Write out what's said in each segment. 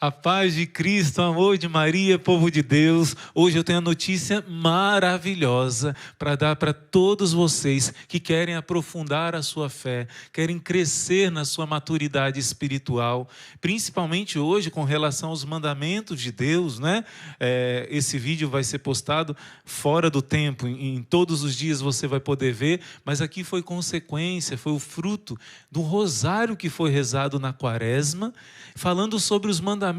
A paz de Cristo, o amor de Maria, povo de Deus. Hoje eu tenho a notícia maravilhosa para dar para todos vocês que querem aprofundar a sua fé, querem crescer na sua maturidade espiritual, principalmente hoje com relação aos mandamentos de Deus, né? Esse vídeo vai ser postado fora do tempo, em todos os dias você vai poder ver, mas aqui foi consequência, foi o fruto do rosário que foi rezado na Quaresma, falando sobre os mandamentos,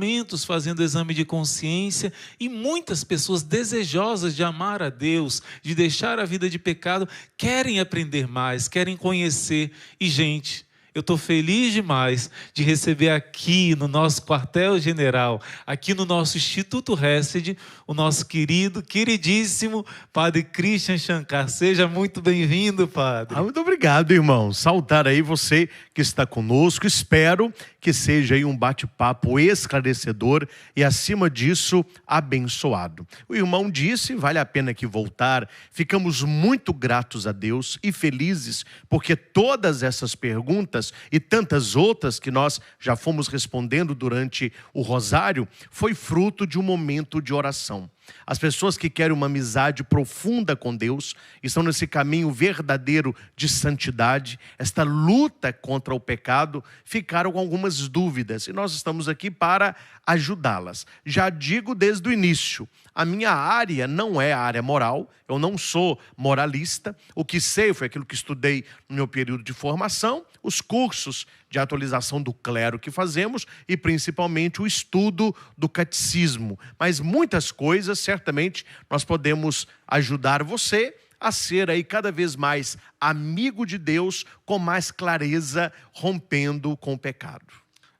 fazendo exame de consciência, e muitas pessoas desejosas de amar a Deus, de deixar a vida de pecado, querem aprender mais, querem conhecer. E gente, eu estou feliz demais de receber aqui no nosso quartel-general, aqui no nosso Instituto Hesed, o nosso queridíssimo Padre Christian Shankar. Seja muito bem-vindo, Padre. Muito obrigado, irmão. Saudar aí você que está conosco. Espero que seja aí um bate-papo esclarecedor e, acima disso, abençoado. O irmão disse, vale a pena aqui voltar. Ficamos muito gratos a Deus e felizes porque todas essas perguntas e tantas outras que nós já fomos respondendo durante o rosário foi fruto de um momento de oração. As pessoas que querem uma amizade profunda com Deus estão nesse caminho verdadeiro de santidade, esta luta contra o pecado, ficaram com algumas dúvidas e nós estamos aqui para ajudá-las. Já digo desde o início, a minha área não é a área moral, eu não sou moralista, o que sei foi aquilo que estudei no meu período de formação, os cursos de atualização do clero que fazemos e principalmente o estudo do catecismo. Mas muitas coisas, certamente, nós podemos ajudar você a ser aí cada vez mais amigo de Deus, com mais clareza, rompendo com o pecado.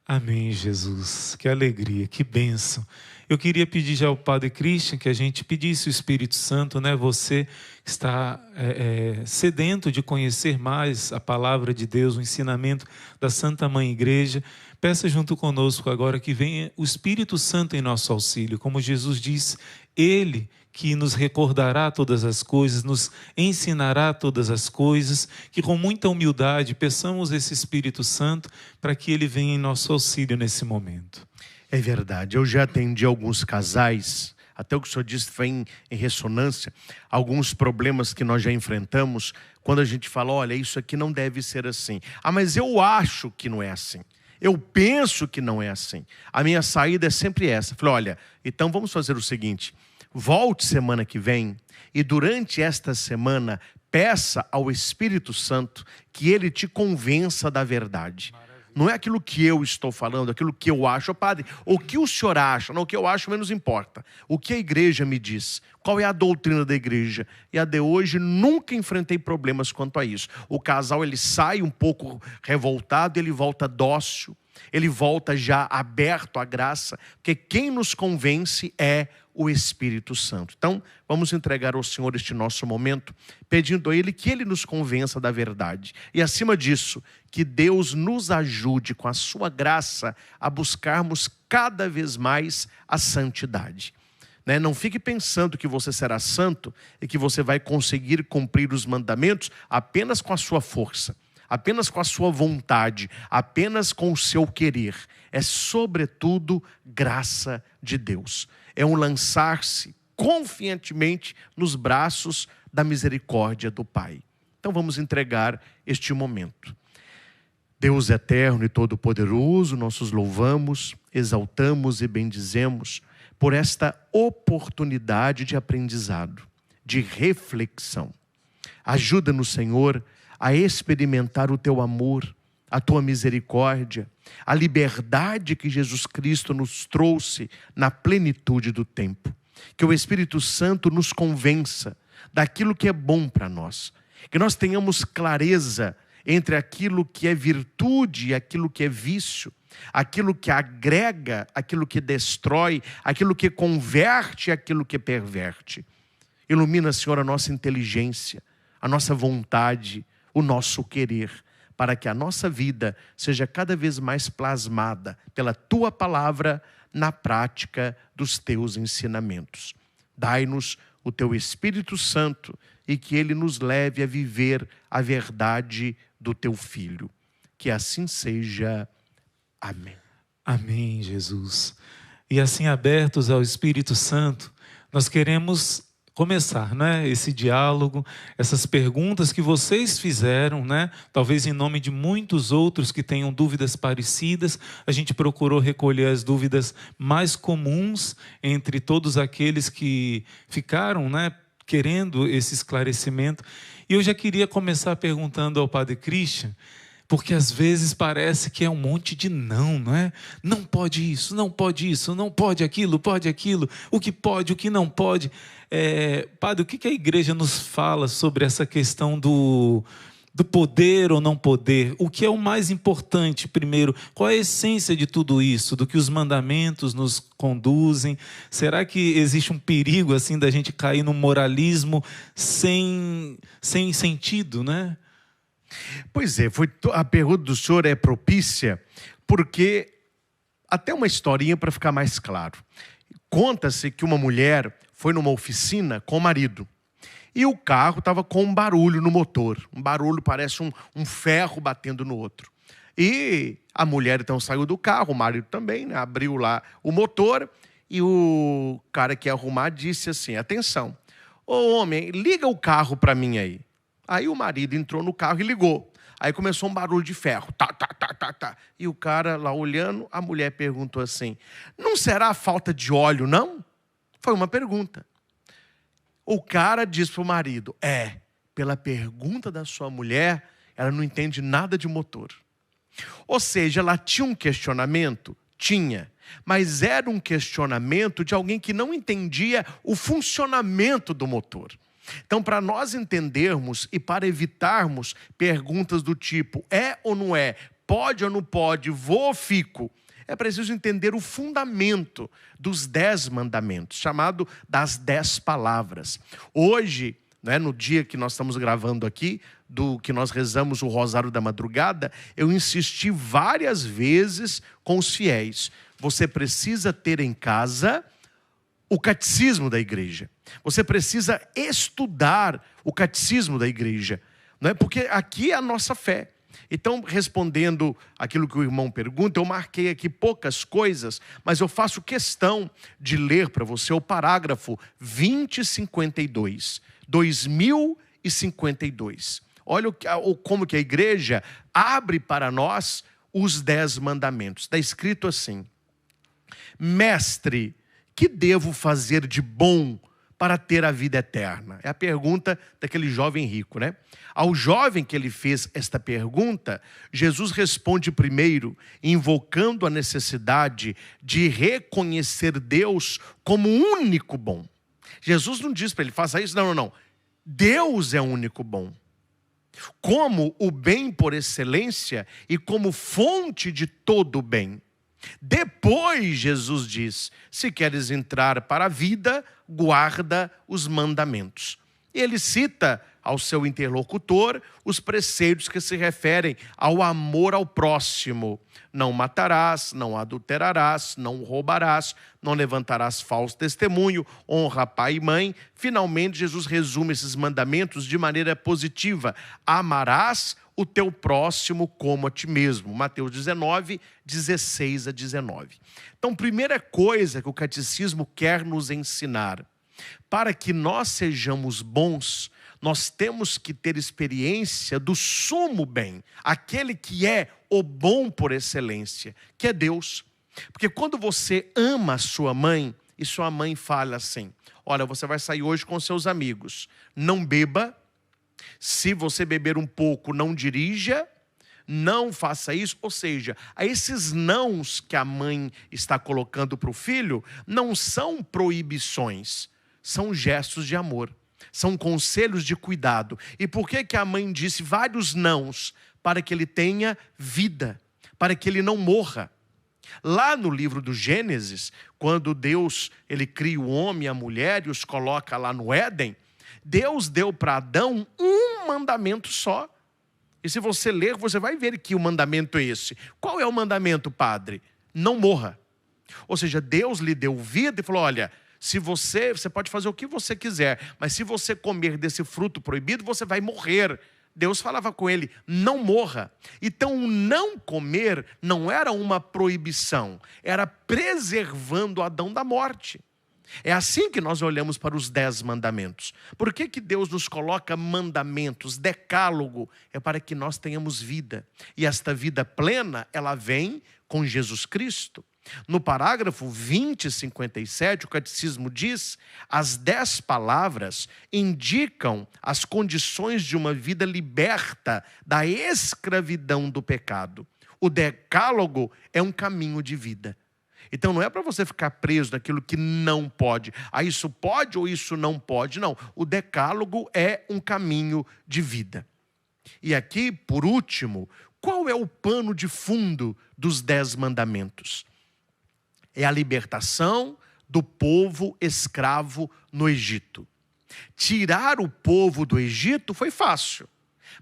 Amém, Jesus. Que alegria, que bênção. Eu queria pedir já ao Padre Christian que a gente pedisse o Espírito Santo, né? Você está sedento de conhecer mais a palavra de Deus, o ensinamento da Santa Mãe Igreja. Peça junto conosco agora que venha o Espírito Santo em nosso auxílio. Como Jesus disse, Ele que nos recordará todas as coisas, nos ensinará todas as coisas, que com muita humildade peçamos esse Espírito Santo para que Ele venha em nosso auxílio nesse momento. É verdade, eu já atendi alguns casais, até o que o senhor disse foi em ressonância, alguns problemas que nós já enfrentamos, quando a gente fala, olha, isso aqui não deve ser assim. Ah, mas eu acho que não é assim. Eu penso que não é assim. A minha saída é sempre essa. Falei, olha, então vamos fazer o seguinte, volte semana que vem e durante esta semana peça ao Espírito Santo que Ele te convença da verdade. Não é aquilo que eu estou falando, aquilo que eu acho. Padre, o que o senhor acha? Não, o que eu acho menos importa. O que a igreja me diz? Qual é a doutrina da igreja? E a de hoje, nunca enfrentei problemas quanto a isso. O casal, ele sai um pouco revoltado, ele volta dócil, ele volta já aberto à graça, porque quem nos convence é o Espírito Santo. Então, vamos entregar ao Senhor este nosso momento, pedindo a Ele que Ele nos convença da verdade. E acima disso, que Deus nos ajude com a sua graça a buscarmos cada vez mais a santidade. Não fique pensando que você será santo e que você vai conseguir cumprir os mandamentos apenas com a sua força, apenas com a sua vontade, apenas com o seu querer. É sobretudo graça de Deus. É um lançar-se confiantemente nos braços da misericórdia do Pai. Então vamos entregar este momento. Deus eterno e todo-poderoso, nós os louvamos, exaltamos e bendizemos por esta oportunidade de aprendizado, de reflexão. Ajuda-nos, Senhor, a experimentar o Teu amor, a Tua misericórdia, a liberdade que Jesus Cristo nos trouxe na plenitude do tempo. Que o Espírito Santo nos convença daquilo que é bom para nós. Que nós tenhamos clareza entre aquilo que é virtude e aquilo que é vício. Aquilo que agrega, aquilo que destrói, aquilo que converte e aquilo que perverte. Ilumina, Senhor, a nossa inteligência, a nossa vontade, o nosso querer, para que a nossa vida seja cada vez mais plasmada pela Tua palavra na prática dos Teus ensinamentos. Dai-nos o Teu Espírito Santo e que Ele nos leve a viver a verdade do Teu Filho. Que assim seja. Amém. Amém, Jesus. E assim, abertos ao Espírito Santo, nós queremos começar, né, esse diálogo, essas perguntas que vocês fizeram, né, talvez em nome de muitos outros que tenham dúvidas parecidas. A gente procurou recolher as dúvidas mais comuns entre todos aqueles que ficaram, né, querendo esse esclarecimento. E eu já queria começar perguntando ao Padre Christian, porque às vezes parece que é um monte de não, não é? Não pode isso, não pode isso, não pode aquilo, o que pode, o que não pode. Padre, o que a igreja nos fala sobre essa questão do poder ou não poder? O que é o mais importante primeiro? Qual é a essência de tudo isso, do que os mandamentos nos conduzem? Será que existe um perigo assim da gente cair num moralismo sem sentido, né? Pois é, a pergunta do senhor é propícia, porque até uma historinha para ficar mais claro. Conta-se que uma mulher foi numa oficina com o marido e o carro estava com um barulho no motor. Um barulho, parece um ferro batendo no outro. E a mulher então saiu do carro, o marido também, né, abriu lá o motor e o cara que ia arrumar disse assim: atenção, ô homem, liga o carro para mim aí. Aí o marido entrou no carro e ligou. Aí começou um barulho de ferro. Tá, tá, tá, tá, tá. E o cara lá olhando, a mulher perguntou assim: não será falta de óleo, não? Foi uma pergunta. O cara disse para o marido: pela pergunta da sua mulher, ela não entende nada de motor. Ou seja, ela tinha um questionamento? Tinha. Mas era um questionamento de alguém que não entendia o funcionamento do motor. Então, para nós entendermos e para evitarmos perguntas do tipo é ou não é, pode ou não pode, vou ou fico, é preciso entender o fundamento dos 10 mandamentos, chamado das 10 palavras. Hoje, né, no dia que nós estamos gravando aqui, do que nós rezamos o Rosário da Madrugada, eu insisti várias vezes com os fiéis: você precisa ter em casa o catecismo da igreja. Você precisa estudar o catecismo da igreja, não é? Porque aqui é a nossa fé. Então, respondendo aquilo que o irmão pergunta, eu marquei aqui poucas coisas, mas eu faço questão de ler para você o parágrafo 2052, 2052. Olha como que a igreja abre para nós os 10 mandamentos. Está escrito assim: mestre, que devo fazer de bom para ter a vida eterna? É a pergunta daquele jovem rico, né? Ao jovem que ele fez esta pergunta, Jesus responde primeiro, invocando a necessidade de reconhecer Deus como o único bom. Jesus não diz para ele: faça isso, não. Deus é o único bom. Como o bem por excelência e como fonte de todo o bem. Depois Jesus diz: se queres entrar para a vida, guarda os mandamentos. E ele cita ao seu interlocutor os preceitos que se referem ao amor ao próximo. Não matarás, não adulterarás, não roubarás, não levantarás falso testemunho, honra pai e mãe. Finalmente, Jesus resume esses mandamentos de maneira positiva: amarás o teu próximo como a ti mesmo. Mateus 19, 16 a 19. Então, primeira coisa que o catecismo quer nos ensinar: para que nós sejamos bons, nós temos que ter experiência do sumo bem, aquele que é o bom por excelência, que é Deus. Porque quando você ama a sua mãe, e sua mãe fala assim: olha, você vai sair hoje com seus amigos, não beba, se você beber um pouco, não dirija, não faça isso. Ou seja, esses nãos que a mãe está colocando para o filho não são proibições, são gestos de amor, são conselhos de cuidado. E por que a mãe disse vários nãos? Para que ele tenha vida, para que ele não morra. Lá no livro do Gênesis, quando Deus ele cria o homem e a mulher e os coloca lá no Éden, Deus deu para Adão um mandamento só. E se você ler, você vai ver que o mandamento é esse. Qual é o mandamento, padre? Não morra. Ou seja, Deus lhe deu vida e falou: olha, se você pode fazer o que você quiser, mas se você comer desse fruto proibido, você vai morrer. Deus falava com ele, não morra. Então o não comer não era uma proibição, era preservando Adão da morte. É assim que nós olhamos para os 10 mandamentos. Por que Deus nos coloca mandamentos, decálogo? É para que nós tenhamos vida. E esta vida plena, ela vem com Jesus Cristo. No parágrafo 2057, o catecismo diz: as 10 palavras indicam as condições de uma vida liberta da escravidão do pecado. O decálogo é um caminho de vida. Então não é para você ficar preso naquilo que não pode. Ah, isso pode ou isso não pode. Não, o decálogo é um caminho de vida. E aqui, por último, qual é o pano de fundo dos 10 mandamentos? É a libertação do povo escravo no Egito. Tirar o povo do Egito foi fácil,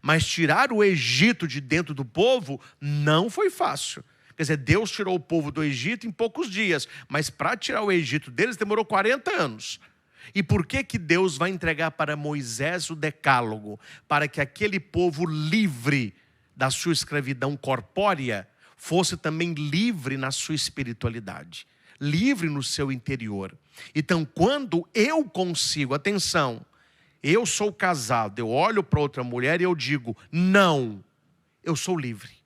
mas tirar o Egito de dentro do povo não foi fácil. Quer dizer, Deus tirou o povo do Egito em poucos dias, mas para tirar o Egito deles demorou 40 anos. E por que Deus vai entregar para Moisés o decálogo? Para que aquele povo livre da sua escravidão corpórea fosse também livre na sua espiritualidade, livre no seu interior. Então, quando eu consigo, atenção, eu sou casado, eu olho para outra mulher e eu digo, não, eu sou livre.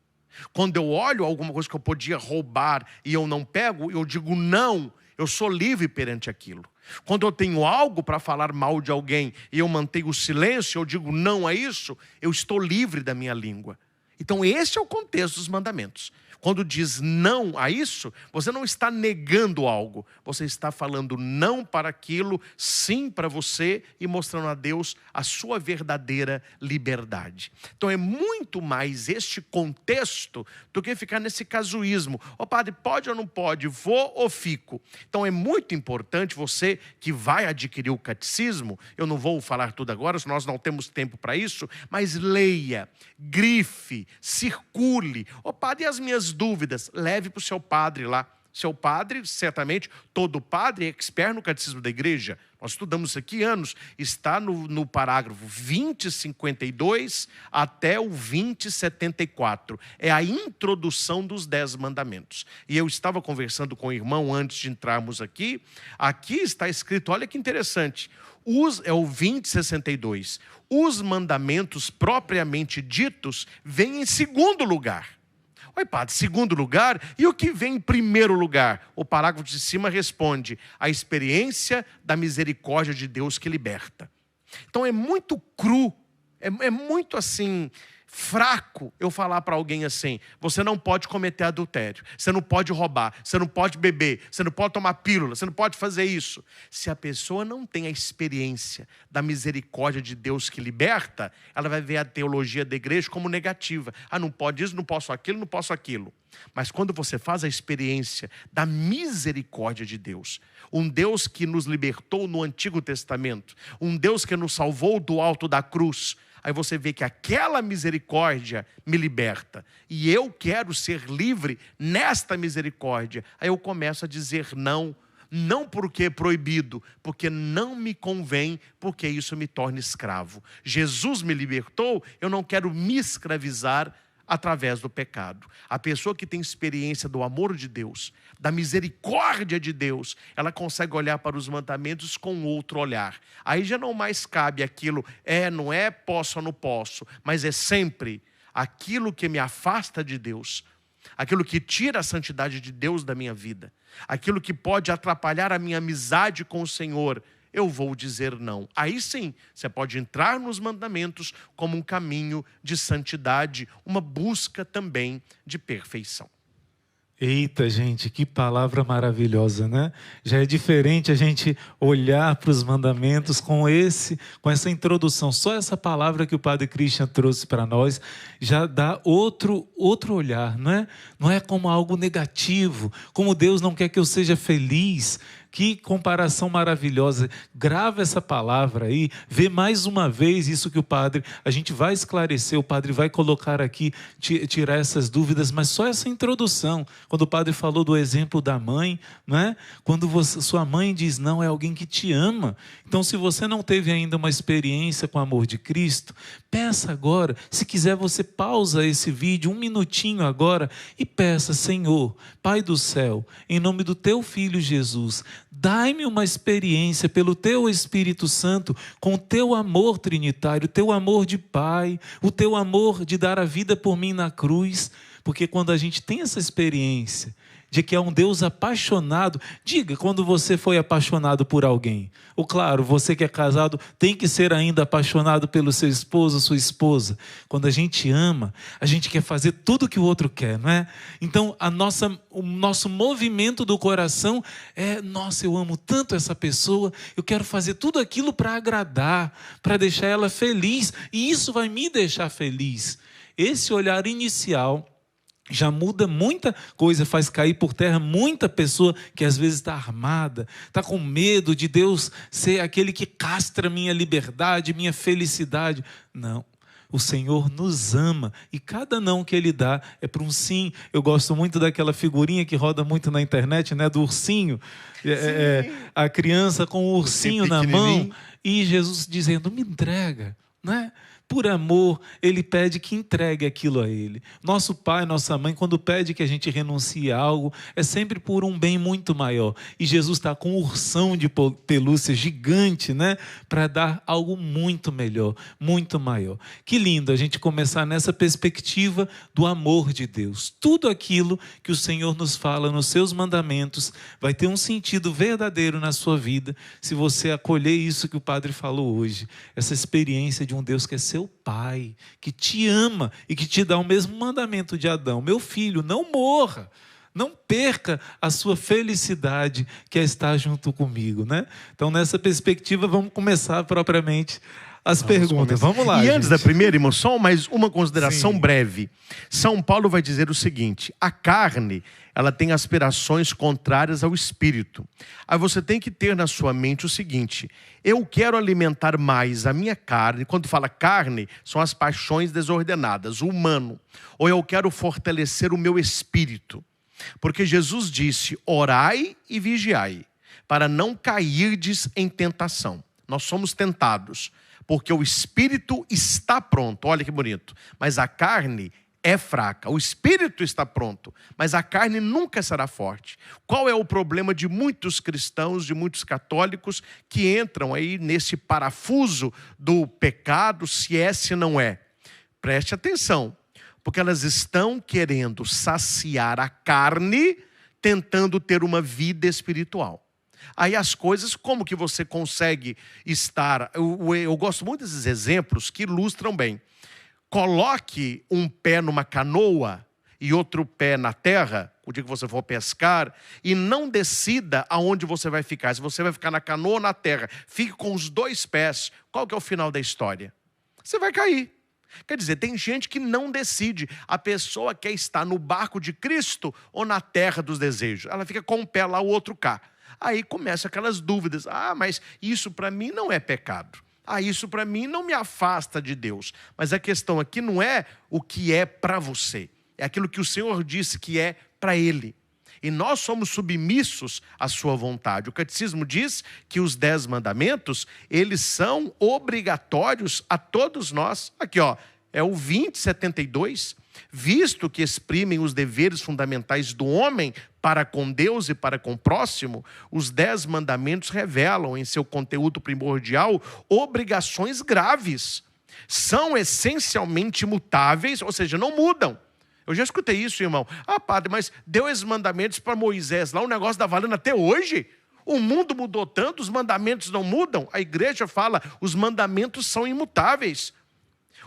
Quando eu olho alguma coisa que eu podia roubar e eu não pego, eu digo não, eu sou livre perante aquilo. Quando eu tenho algo para falar mal de alguém e eu mantenho o silêncio, eu digo não a isso, eu estou livre da minha língua. Então esse é o contexto dos mandamentos. Quando diz não a isso, você não está negando algo. Você está falando não para aquilo, sim para você e mostrando a Deus a sua verdadeira liberdade. Então é muito mais este contexto do que ficar nesse casuísmo. Ô padre, pode ou não pode? Vou ou fico? Então é muito importante você que vai adquirir o catecismo, eu não vou falar tudo agora, nós não temos tempo para isso, mas leia, grife, circule. Ô padre, e as minhas dúvidas? Leve para o seu padre lá. Seu padre, certamente, todo padre é expert no catecismo da igreja. Nós estudamos isso aqui anos. Está no parágrafo 2052 até o 2074. É a introdução dos 10 mandamentos. E eu estava conversando com o irmão antes de entrarmos aqui. Aqui está escrito, olha que interessante. É o 2062. Os mandamentos propriamente ditos vêm em segundo lugar. Oi, padre, segundo lugar, e o que vem em primeiro lugar? O parágrafo de cima responde, a experiência da misericórdia de Deus que liberta. Então é muito cru, é muito assim, fraco eu falar para alguém assim, você não pode cometer adultério, você não pode roubar, você não pode beber, você não pode tomar pílula, você não pode fazer isso. Se a pessoa não tem a experiência da misericórdia de Deus que liberta, ela vai ver a teologia da igreja como negativa. Ah, não pode isso, não posso aquilo, não posso aquilo. Mas quando você faz a experiência da misericórdia de Deus, um Deus que nos libertou no Antigo Testamento, um Deus que nos salvou do alto da cruz, aí você vê que aquela misericórdia me liberta. E eu quero ser livre nesta misericórdia. Aí eu começo a dizer não. Não porque é proibido, porque não me convém, porque isso me torna escravo. Jesus me libertou, eu não quero me escravizar através do pecado. A pessoa que tem experiência do amor de Deus, da misericórdia de Deus, ela consegue olhar para os mandamentos com outro olhar. Aí já não mais cabe aquilo, não é, posso ou não posso, mas é sempre aquilo que me afasta de Deus, aquilo que tira a santidade de Deus da minha vida, aquilo que pode atrapalhar a minha amizade com o Senhor, eu vou dizer não. Aí sim, você pode entrar nos mandamentos como um caminho de santidade, uma busca também de perfeição. Eita, gente, que palavra maravilhosa, né? Já é diferente a gente olhar para os mandamentos com essa introdução. Só essa palavra que o Padre Christian trouxe para nós já dá outro olhar, não é? Não é como algo negativo, como Deus não quer que eu seja feliz, Que comparação maravilhosa. Grava essa palavra aí, vê mais uma vez isso que o padre, a gente vai esclarecer, o padre vai colocar aqui, tirar essas dúvidas, mas só essa introdução, quando o padre falou do exemplo da mãe, não é? Quando sua mãe diz não, é alguém que te ama. Então, se você não teve ainda uma experiência com o amor de Cristo, peça agora. Se quiser, você pausa esse vídeo um minutinho agora e peça: Senhor, Pai do céu, em nome do teu Filho Jesus, dai-me uma experiência pelo teu Espírito Santo com o teu amor trinitário, o teu amor de Pai, o teu amor de dar a vida por mim na cruz. Porque quando a gente tem essa experiência de que é um Deus apaixonado, diga quando você foi apaixonado por alguém. Ou claro, você que é casado tem que ser ainda apaixonado pelo seu esposo, sua esposa. Quando a gente ama, a gente quer fazer tudo que o outro quer, não é? Então o nosso movimento do coração é: nossa, eu amo tanto essa pessoa, eu quero fazer tudo aquilo para agradar, para deixar ela feliz, e isso vai me deixar feliz. Esse olhar inicial já muda muita coisa, faz cair por terra muita pessoa que às vezes está armada, está com medo de Deus ser aquele que castra minha liberdade, minha felicidade. Não, o Senhor nos ama e cada não que Ele dá é para um sim. Eu gosto muito daquela figurinha que roda muito na internet, né, do ursinho, a criança com o ursinho na mão e Jesus dizendo: me entrega, né? Por amor, Ele pede que entregue aquilo a Ele. Nosso pai, nossa mãe, quando pede que a gente renuncie a algo, é sempre por um bem muito maior. E Jesus está com um ursão de pelúcia gigante, né? Para dar algo muito melhor, muito maior. Que lindo a gente começar nessa perspectiva do amor de Deus. Tudo aquilo que o Senhor nos fala nos seus mandamentos vai ter um sentido verdadeiro na sua vida, se você acolher isso que o Padre falou hoje. Essa experiência de um Deus que é seu Pai, que te ama e que te dá o mesmo mandamento de Adão: meu filho, não morra, não perca a sua felicidade, que é estar junto comigo, né? Então, nessa perspectiva, vamos começar propriamente as perguntas. Vamos lá, E antes gente. da primeira, irmão, só mais uma consideração Sim. breve. São Paulo vai dizer o seguinte: a carne, ela tem aspirações contrárias ao espírito. Aí você tem que ter na sua mente o seguinte: eu quero alimentar mais a minha carne. Quando fala carne, são as paixões desordenadas, o humano. Ou eu quero fortalecer o meu espírito. Porque Jesus disse: orai e vigiai, para não cairdes em tentação. Nós somos tentados, porque o espírito está pronto, olha que bonito, mas a carne é fraca. O espírito está pronto, mas a carne nunca será forte. Qual é o problema de muitos cristãos, de muitos católicos, que entram aí nesse parafuso do pecado, se é, se não é? Preste atenção, porque elas estão querendo saciar a carne, tentando ter uma vida espiritual. Aí as coisas, como que você consegue estar... Eu gosto muito desses exemplos que ilustram bem. Coloque um pé numa canoa e outro pé na terra, o dia que você for pescar, e não decida aonde você vai ficar. Se você vai ficar na canoa ou na terra, fique com os dois pés. Qual que é o final da história? Você vai cair. Quer dizer, tem gente que não decide. A pessoa quer estar no barco de Cristo ou na terra dos desejos. Ela fica com um pé lá, o outro cá. Aí começam aquelas dúvidas: ah, mas isso para mim não é pecado. Ah, isso para mim não me afasta de Deus. Mas a questão aqui não é o que é para você. É aquilo que o Senhor disse que é para Ele. E nós somos submissos à sua vontade. O catecismo diz que os 10 mandamentos, eles são obrigatórios a todos nós. Aqui, ó, é o 20:72. Visto que exprimem os deveres fundamentais do homem para com Deus e para com o próximo, os 10 mandamentos revelam em seu conteúdo primordial obrigações graves. São essencialmente imutáveis, ou seja, não mudam. Eu já escutei isso, irmão. Ah, padre, mas deu esses mandamentos para Moisés lá, o negócio está valendo até hoje. O mundo mudou tanto, os mandamentos não mudam. A igreja fala, os mandamentos são imutáveis.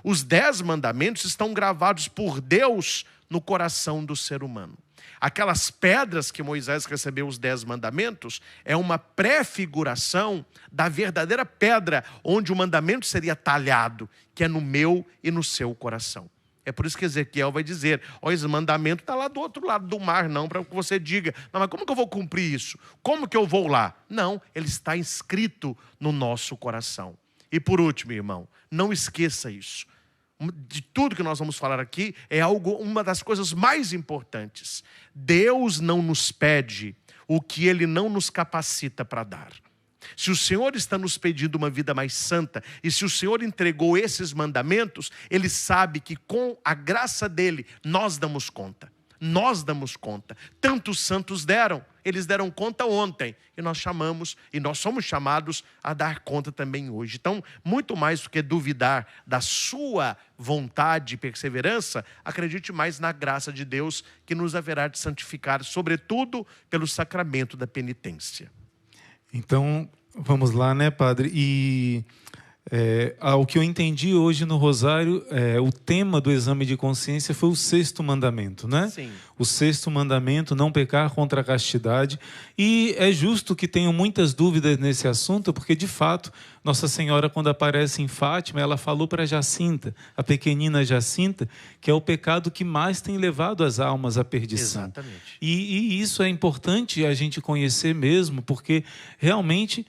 Os 10 mandamentos estão gravados por Deus no coração do ser humano. Aquelas pedras que Moisés recebeu, os 10 mandamentos, é uma prefiguração da verdadeira pedra, onde o mandamento seria talhado, que é no meu e no seu coração. É por isso que Ezequiel vai dizer, ó, esse mandamento está lá do outro lado do mar, não, para que você diga, não, mas como que eu vou cumprir isso? Como que eu vou lá? Não, ele está inscrito no nosso coração. E por último, irmão, não esqueça isso. De tudo que nós vamos falar aqui, é uma das coisas mais importantes. Deus não nos pede o que Ele não nos capacita para dar. Se o Senhor está nos pedindo uma vida mais santa, e se o Senhor entregou esses mandamentos, Ele sabe que com a graça dEle, nós damos conta. Nós damos conta. Tantos santos deram, eles deram conta ontem, e nós somos chamados a dar conta também hoje. Então, muito mais do que duvidar da sua vontade e perseverança, acredite mais na graça de Deus, que nos haverá de santificar, sobretudo pelo sacramento da penitência. Então, vamos lá, né, padre? E o que eu entendi hoje no Rosário, o tema do exame de consciência foi o 6º mandamento, né? Sim. O 6º mandamento, não pecar contra a castidade. E é justo que tenham muitas dúvidas nesse assunto, porque, de fato, Nossa Senhora, quando aparece em Fátima, ela falou para Jacinta, a pequenina Jacinta, que é o pecado que mais tem levado as almas à perdição. Exatamente. E isso é importante a gente conhecer mesmo, porque realmente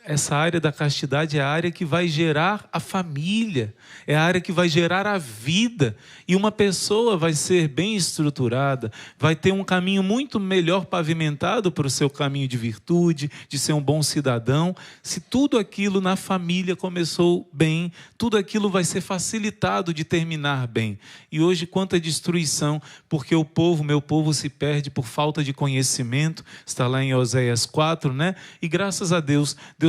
essa área da castidade é a área que vai gerar a família, é a área que vai gerar a vida. E uma pessoa vai ser bem estruturada, vai ter um caminho muito melhor pavimentado para o seu caminho de virtude, de ser um bom cidadão. Se tudo aquilo na família começou bem, tudo aquilo vai ser facilitado de terminar bem. E hoje, quanta destruição, porque meu povo se perde por falta de conhecimento, está lá em Oséias 4, né? E graças a Deus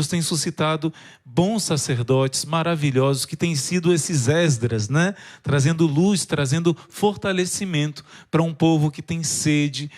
tem suscitado bons sacerdotes maravilhosos, que têm sido esses Esdras, né? Trazendo luz, trazendo fortalecimento para um povo que tem sede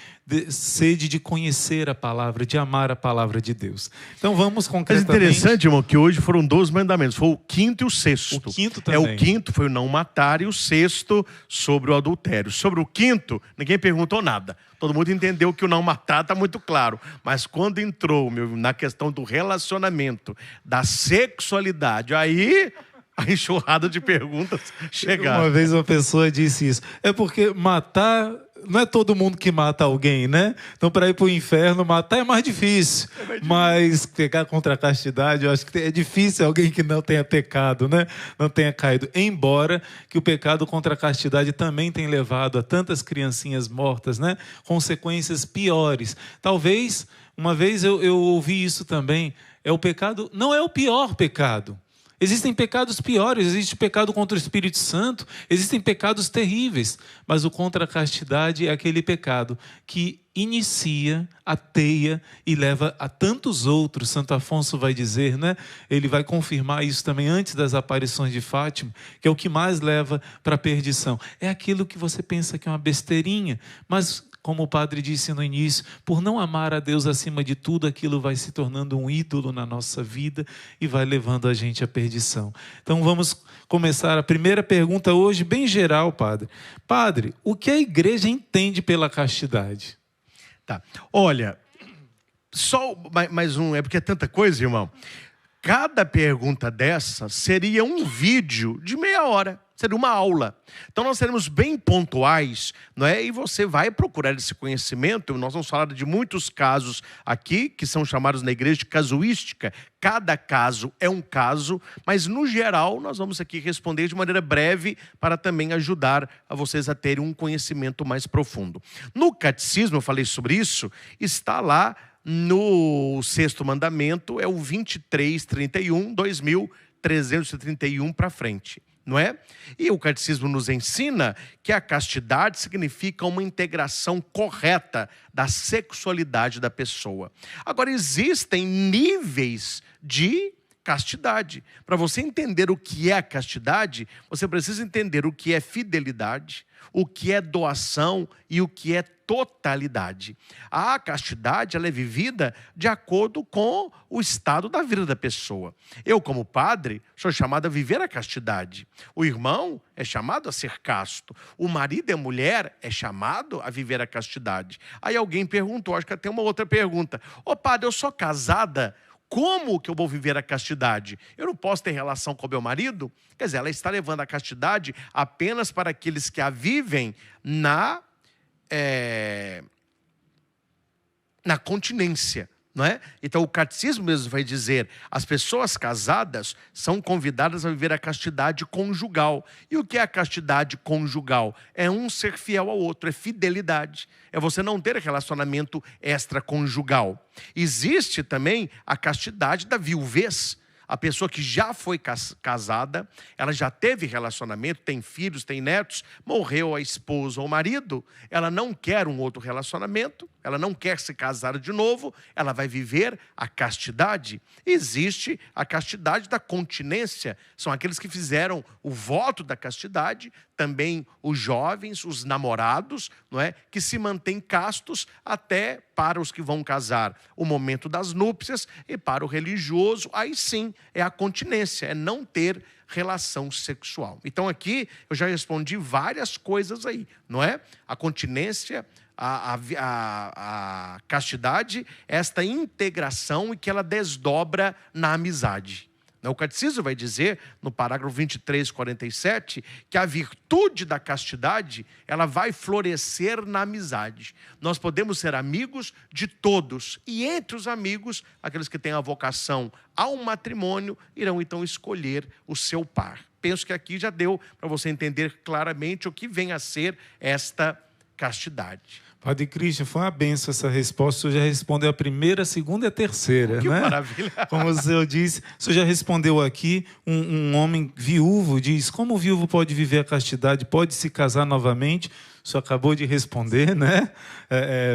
de conhecer a palavra, de amar a palavra de Deus. Então vamos concretamente... É interessante, irmão, que hoje foram 2 mandamentos, foi o 5º e o 6º. O 5º também. O 5º foi o não matar e o 6º sobre o adultério. Sobre o 5º, ninguém perguntou nada. Todo mundo entendeu que o não matar está muito claro. Mas quando entrou na questão do relacionamento, da sexualidade, aí a enxurrada de perguntas chegaram. Uma vez uma pessoa disse isso. É porque matar... Não é todo mundo que mata alguém, né? Então, para ir para o inferno, matar é mais difícil. Mas pecar contra a castidade, eu acho que é difícil alguém que não tenha pecado, né? Não tenha caído. Embora que o pecado contra a castidade também tenha levado a tantas criancinhas mortas, né? Consequências piores. Talvez, uma vez eu ouvi isso também, o pecado não é o pior pecado. Existem pecados piores, existe pecado contra o Espírito Santo, existem pecados terríveis, mas o contra a castidade é aquele pecado que inicia, ateia e leva a tantos outros. Santo Afonso vai dizer, né? Ele vai confirmar isso também antes das aparições de Fátima, que é o que mais leva para a perdição. É aquilo que você pensa que é uma besteirinha, mas... Como o padre disse no início, por não amar a Deus acima de tudo, aquilo vai se tornando um ídolo na nossa vida e vai levando a gente à perdição. Então vamos começar a primeira pergunta hoje, bem geral, padre. Padre, o que a igreja entende pela castidade? Tá. Olha, só mais um, é porque é tanta coisa, irmão. Cada pergunta dessa seria um vídeo de meia hora. Seria uma aula. Então nós seremos bem pontuais, não é? E você vai procurar esse conhecimento. Nós vamos falar de muitos casos aqui, que são chamados na igreja de casuística. Cada caso é um caso, mas no geral nós vamos aqui responder de maneira breve para também ajudar a vocês a terem um conhecimento mais profundo. No catecismo, eu falei sobre isso, está lá no 6º mandamento, é o 2331, 2331 para frente. Não é? E o catecismo nos ensina que a castidade significa uma integração correta da sexualidade da pessoa. Agora, existem níveis de castidade. Para você entender o que é a castidade, você precisa entender o que é fidelidade, o que é doação e o que é totalidade. A castidade, ela é vivida de acordo com o estado da vida da pessoa. Eu, como padre, sou chamado a viver a castidade. O irmão é chamado a ser casto. O marido e a mulher é chamado a viver a castidade. Aí alguém perguntou, acho que até uma outra pergunta. Ô padre, eu sou casada, como que eu vou viver a castidade? Eu não posso ter relação com o meu marido? Quer dizer, ela está levando a castidade apenas para aqueles que a vivem na continência. Não é? Então o catecismo mesmo vai dizer, as pessoas casadas são convidadas a viver a castidade conjugal. E o que é a castidade conjugal? É um ser fiel ao outro, é fidelidade. É você não ter relacionamento extraconjugal. Existe também a castidade da viuvez. A pessoa que já foi casada, ela já teve relacionamento, tem filhos, tem netos, morreu a esposa ou o marido, ela não quer um outro relacionamento, ela não quer se casar de novo, ela vai viver a castidade. Existe a castidade da continência, são aqueles que fizeram o voto da castidade, também os jovens, os namorados, não é? Que se mantêm castos até para os que vão casar o momento das núpcias, e para o religioso, aí sim, é a continência, é não ter relação sexual. Então aqui eu já respondi várias coisas aí, não é? A continência, a castidade, esta integração e que ela desdobra na amizade. O catecismo vai dizer, no parágrafo 23, 47, que a virtude da castidade, ela vai florescer na amizade. Nós podemos ser amigos de todos. E entre os amigos, aqueles que têm a vocação ao matrimônio, irão então escolher o seu par. Penso que aqui já deu para você entender claramente o que vem a ser esta castidade. Padre Christian, foi uma benção essa resposta. O senhor já respondeu a primeira, a segunda e a terceira. Que né? Maravilha! Como o senhor disse, o senhor já respondeu aqui, um homem viúvo diz, como o viúvo pode viver a castidade, pode se casar novamente? O senhor acabou de responder, né?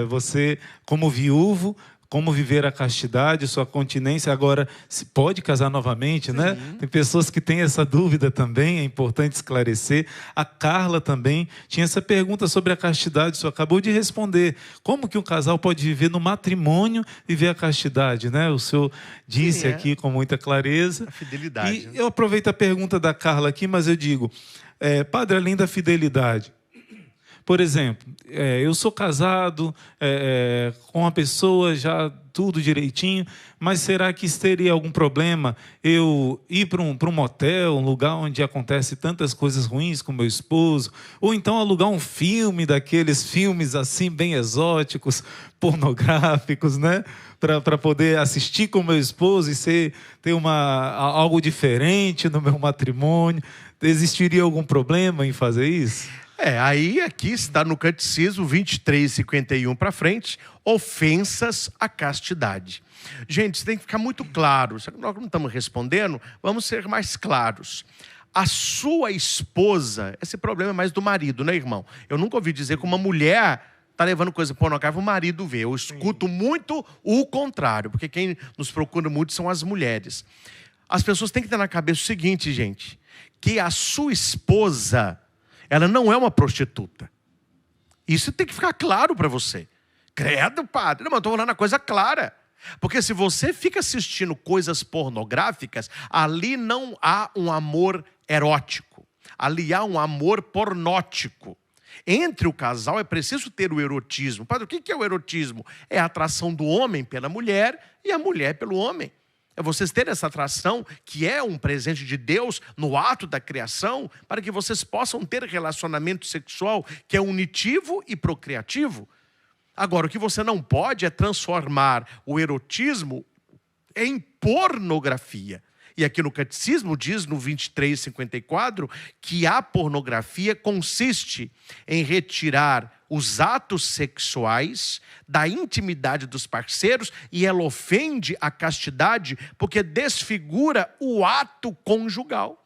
Você, como viúvo, como viver a castidade, sua continência, agora se pode casar novamente, né? Tem pessoas que têm essa dúvida também, é importante esclarecer. A Carla também tinha essa pergunta sobre a castidade, o senhor acabou de responder. Como que um casal pode viver no matrimônio, viver a castidade, né? O senhor disse aqui com muita clareza. A fidelidade. E eu aproveito a pergunta da Carla aqui, mas eu digo, padre, além da fidelidade, por exemplo, eu sou casado com uma pessoa, já tudo direitinho, mas será que teria algum problema eu ir para um motel, um lugar onde acontece tantas coisas ruins com meu esposo, ou então alugar um filme, daqueles filmes assim bem exóticos, pornográficos, né? Para poder assistir com meu esposo e ter algo diferente no meu matrimônio? Existiria algum problema em fazer isso? Aí aqui está no Catecismo 23:51 para frente, ofensas à castidade. Gente, isso tem que ficar muito claro. Nós não estamos respondendo, vamos ser mais claros. A sua esposa, esse problema é mais do marido, né, irmão? Eu nunca ouvi dizer que uma mulher está levando coisa pornográfica, o marido vê. Eu escuto muito o contrário, porque quem nos procura muito são as mulheres. As pessoas têm que ter na cabeça o seguinte, gente, que a sua esposa, ela não é uma prostituta. Isso tem que ficar claro para você. Credo, padre. Não, mas eu estou falando a coisa clara. Porque se você fica assistindo coisas pornográficas, ali não há um amor erótico. Ali há um amor pornótico. Entre o casal é preciso ter o erotismo. Padre, o que é o erotismo? É a atração do homem pela mulher e a mulher pelo homem. É vocês terem essa atração, que é um presente de Deus no ato da criação, para que vocês possam ter relacionamento sexual que é unitivo e procriativo. Agora, o que você não pode é transformar o erotismo em pornografia. E aqui no Catecismo diz, no 23:54, que a pornografia consiste em retirar os atos sexuais da intimidade dos parceiros, e ela ofende a castidade porque desfigura o ato conjugal.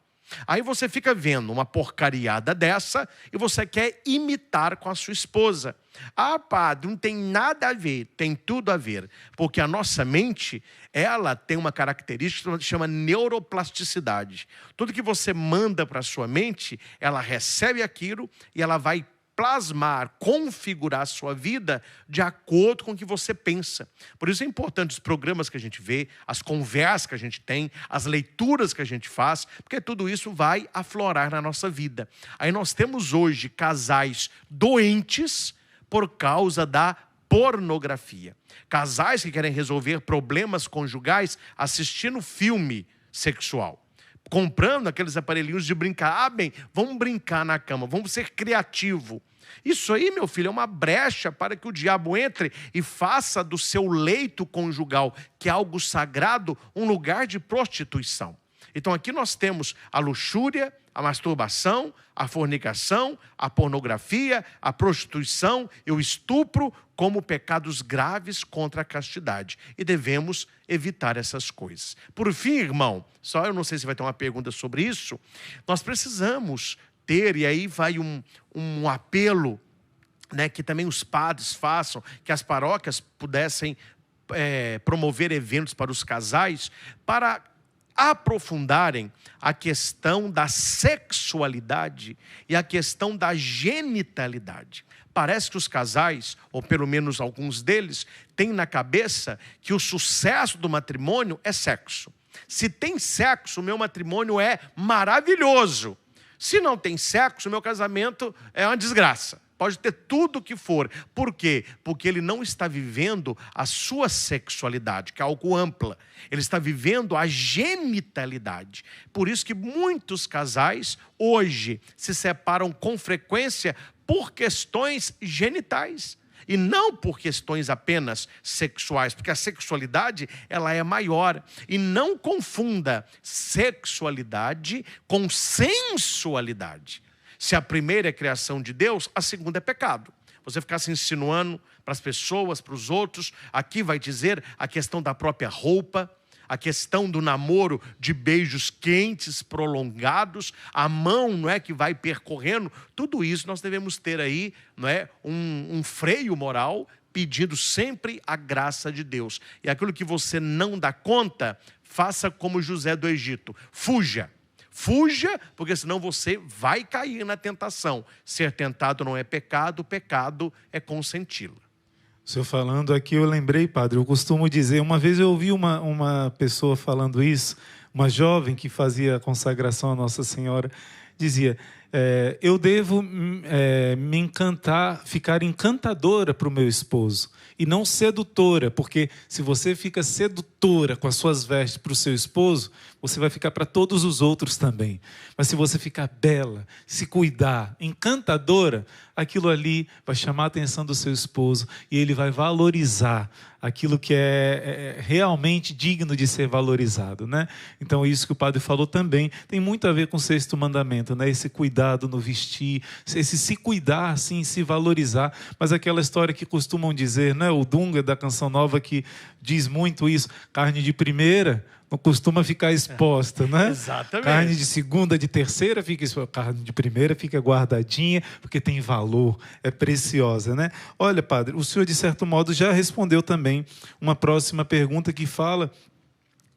Aí você fica vendo uma porcariada dessa e você quer imitar com a sua esposa. Ah, padre, não tem nada a ver. Tem tudo a ver. Porque a nossa mente, ela tem uma característica que se chama neuroplasticidade. Tudo que você manda para a sua mente, ela recebe aquilo e ela vai plasmar, configurar a sua vida de acordo com o que você pensa. Por isso é importante os programas que a gente vê, as conversas que a gente tem, as leituras que a gente faz, porque tudo isso vai aflorar na nossa vida. Aí nós temos hoje casais doentes por causa da pornografia. Casais que querem resolver problemas conjugais assistindo filme sexual. Comprando aqueles aparelhinhos de brincar. Ah, bem, vamos brincar na cama, vamos ser criativo. Isso aí, meu filho, é uma brecha para que o diabo entre e faça do seu leito conjugal, que é algo sagrado, um lugar de prostituição. Então aqui nós temos a luxúria, a masturbação, a fornicação, a pornografia, a prostituição e o estupro como pecados graves contra a castidade. E devemos evitar essas coisas. Por fim, irmão, só eu não sei se vai ter uma pergunta sobre isso, nós precisamos ter, e aí vai um apelo, né, que também os padres façam, que as paróquias pudessem promover eventos para os casais, para aprofundarem a questão da sexualidade e a questão da genitalidade. Parece que os casais, ou pelo menos alguns deles, têm na cabeça que o sucesso do matrimônio é sexo. Se tem sexo, o meu matrimônio é maravilhoso. Se não tem sexo, o meu casamento é uma desgraça. Pode ter tudo o que for. Por quê? Porque ele não está vivendo a sua sexualidade, que é algo ampla. Ele está vivendo a genitalidade. Por isso que muitos casais hoje se separam com frequência por questões genitais. E não por questões apenas sexuais, porque a sexualidade ela é maior. E não confunda sexualidade com sensualidade. Se a primeira é criação de Deus, a segunda é pecado. Você ficar se insinuando para as pessoas, para os outros, aqui vai dizer a questão da própria roupa, a questão do namoro de beijos quentes, prolongados, a mão, não é, que vai percorrendo, tudo isso nós devemos ter aí, não é, um freio moral, pedindo sempre a graça de Deus. E aquilo que você não dá conta, faça como José do Egito, fuja. Fuja, porque senão você vai cair na tentação. Ser tentado não é pecado, pecado é consenti-lo. O senhor falando aqui, eu lembrei, padre, eu costumo dizer, uma vez eu ouvi uma pessoa falando isso, uma jovem que fazia a consagração à Nossa Senhora, dizia, eu devo me encantar, ficar encantadora para o meu esposo, e não sedutora, porque se você fica sedutora com as suas vestes para o seu esposo, você vai ficar para todos os outros também. Mas se você ficar bela, se cuidar, encantadora, aquilo ali vai chamar a atenção do seu esposo e ele vai valorizar aquilo que é realmente digno de ser valorizado, né? Então isso que o padre falou também tem muito a ver com o sexto mandamento, né? Esse cuidado no vestir, esse se cuidar, assim, se valorizar. Mas aquela história que costumam dizer, né? O Dunga da Canção Nova que diz muito isso, carne de primeira não costuma ficar exposta, né? Exatamente. Carne de segunda, de terceira fica exposta. Carne de primeira fica guardadinha, porque tem valor, é preciosa, né? Olha, padre, o senhor, de certo modo, já respondeu também uma próxima pergunta que fala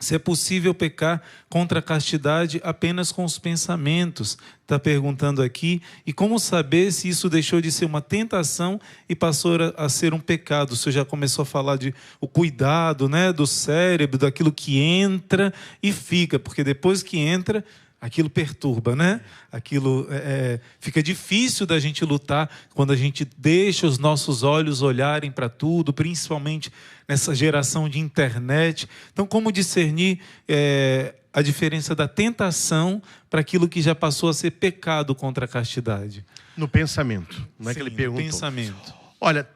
se é possível pecar contra a castidade apenas com os pensamentos. Está perguntando aqui. E como saber se isso deixou de ser uma tentação e passou a ser um pecado? O senhor já começou a falar de o cuidado, né, do cérebro, daquilo que entra e fica. Porque depois que entra, aquilo perturba, né? Aquilo fica difícil da gente lutar quando a gente deixa os nossos olhos olharem para tudo, principalmente nessa geração de internet. Então, como discernir a diferença da tentação para aquilo que já passou a ser pecado contra a castidade? No pensamento, não é que Sim, ele perguntou. no pensamento. Olha,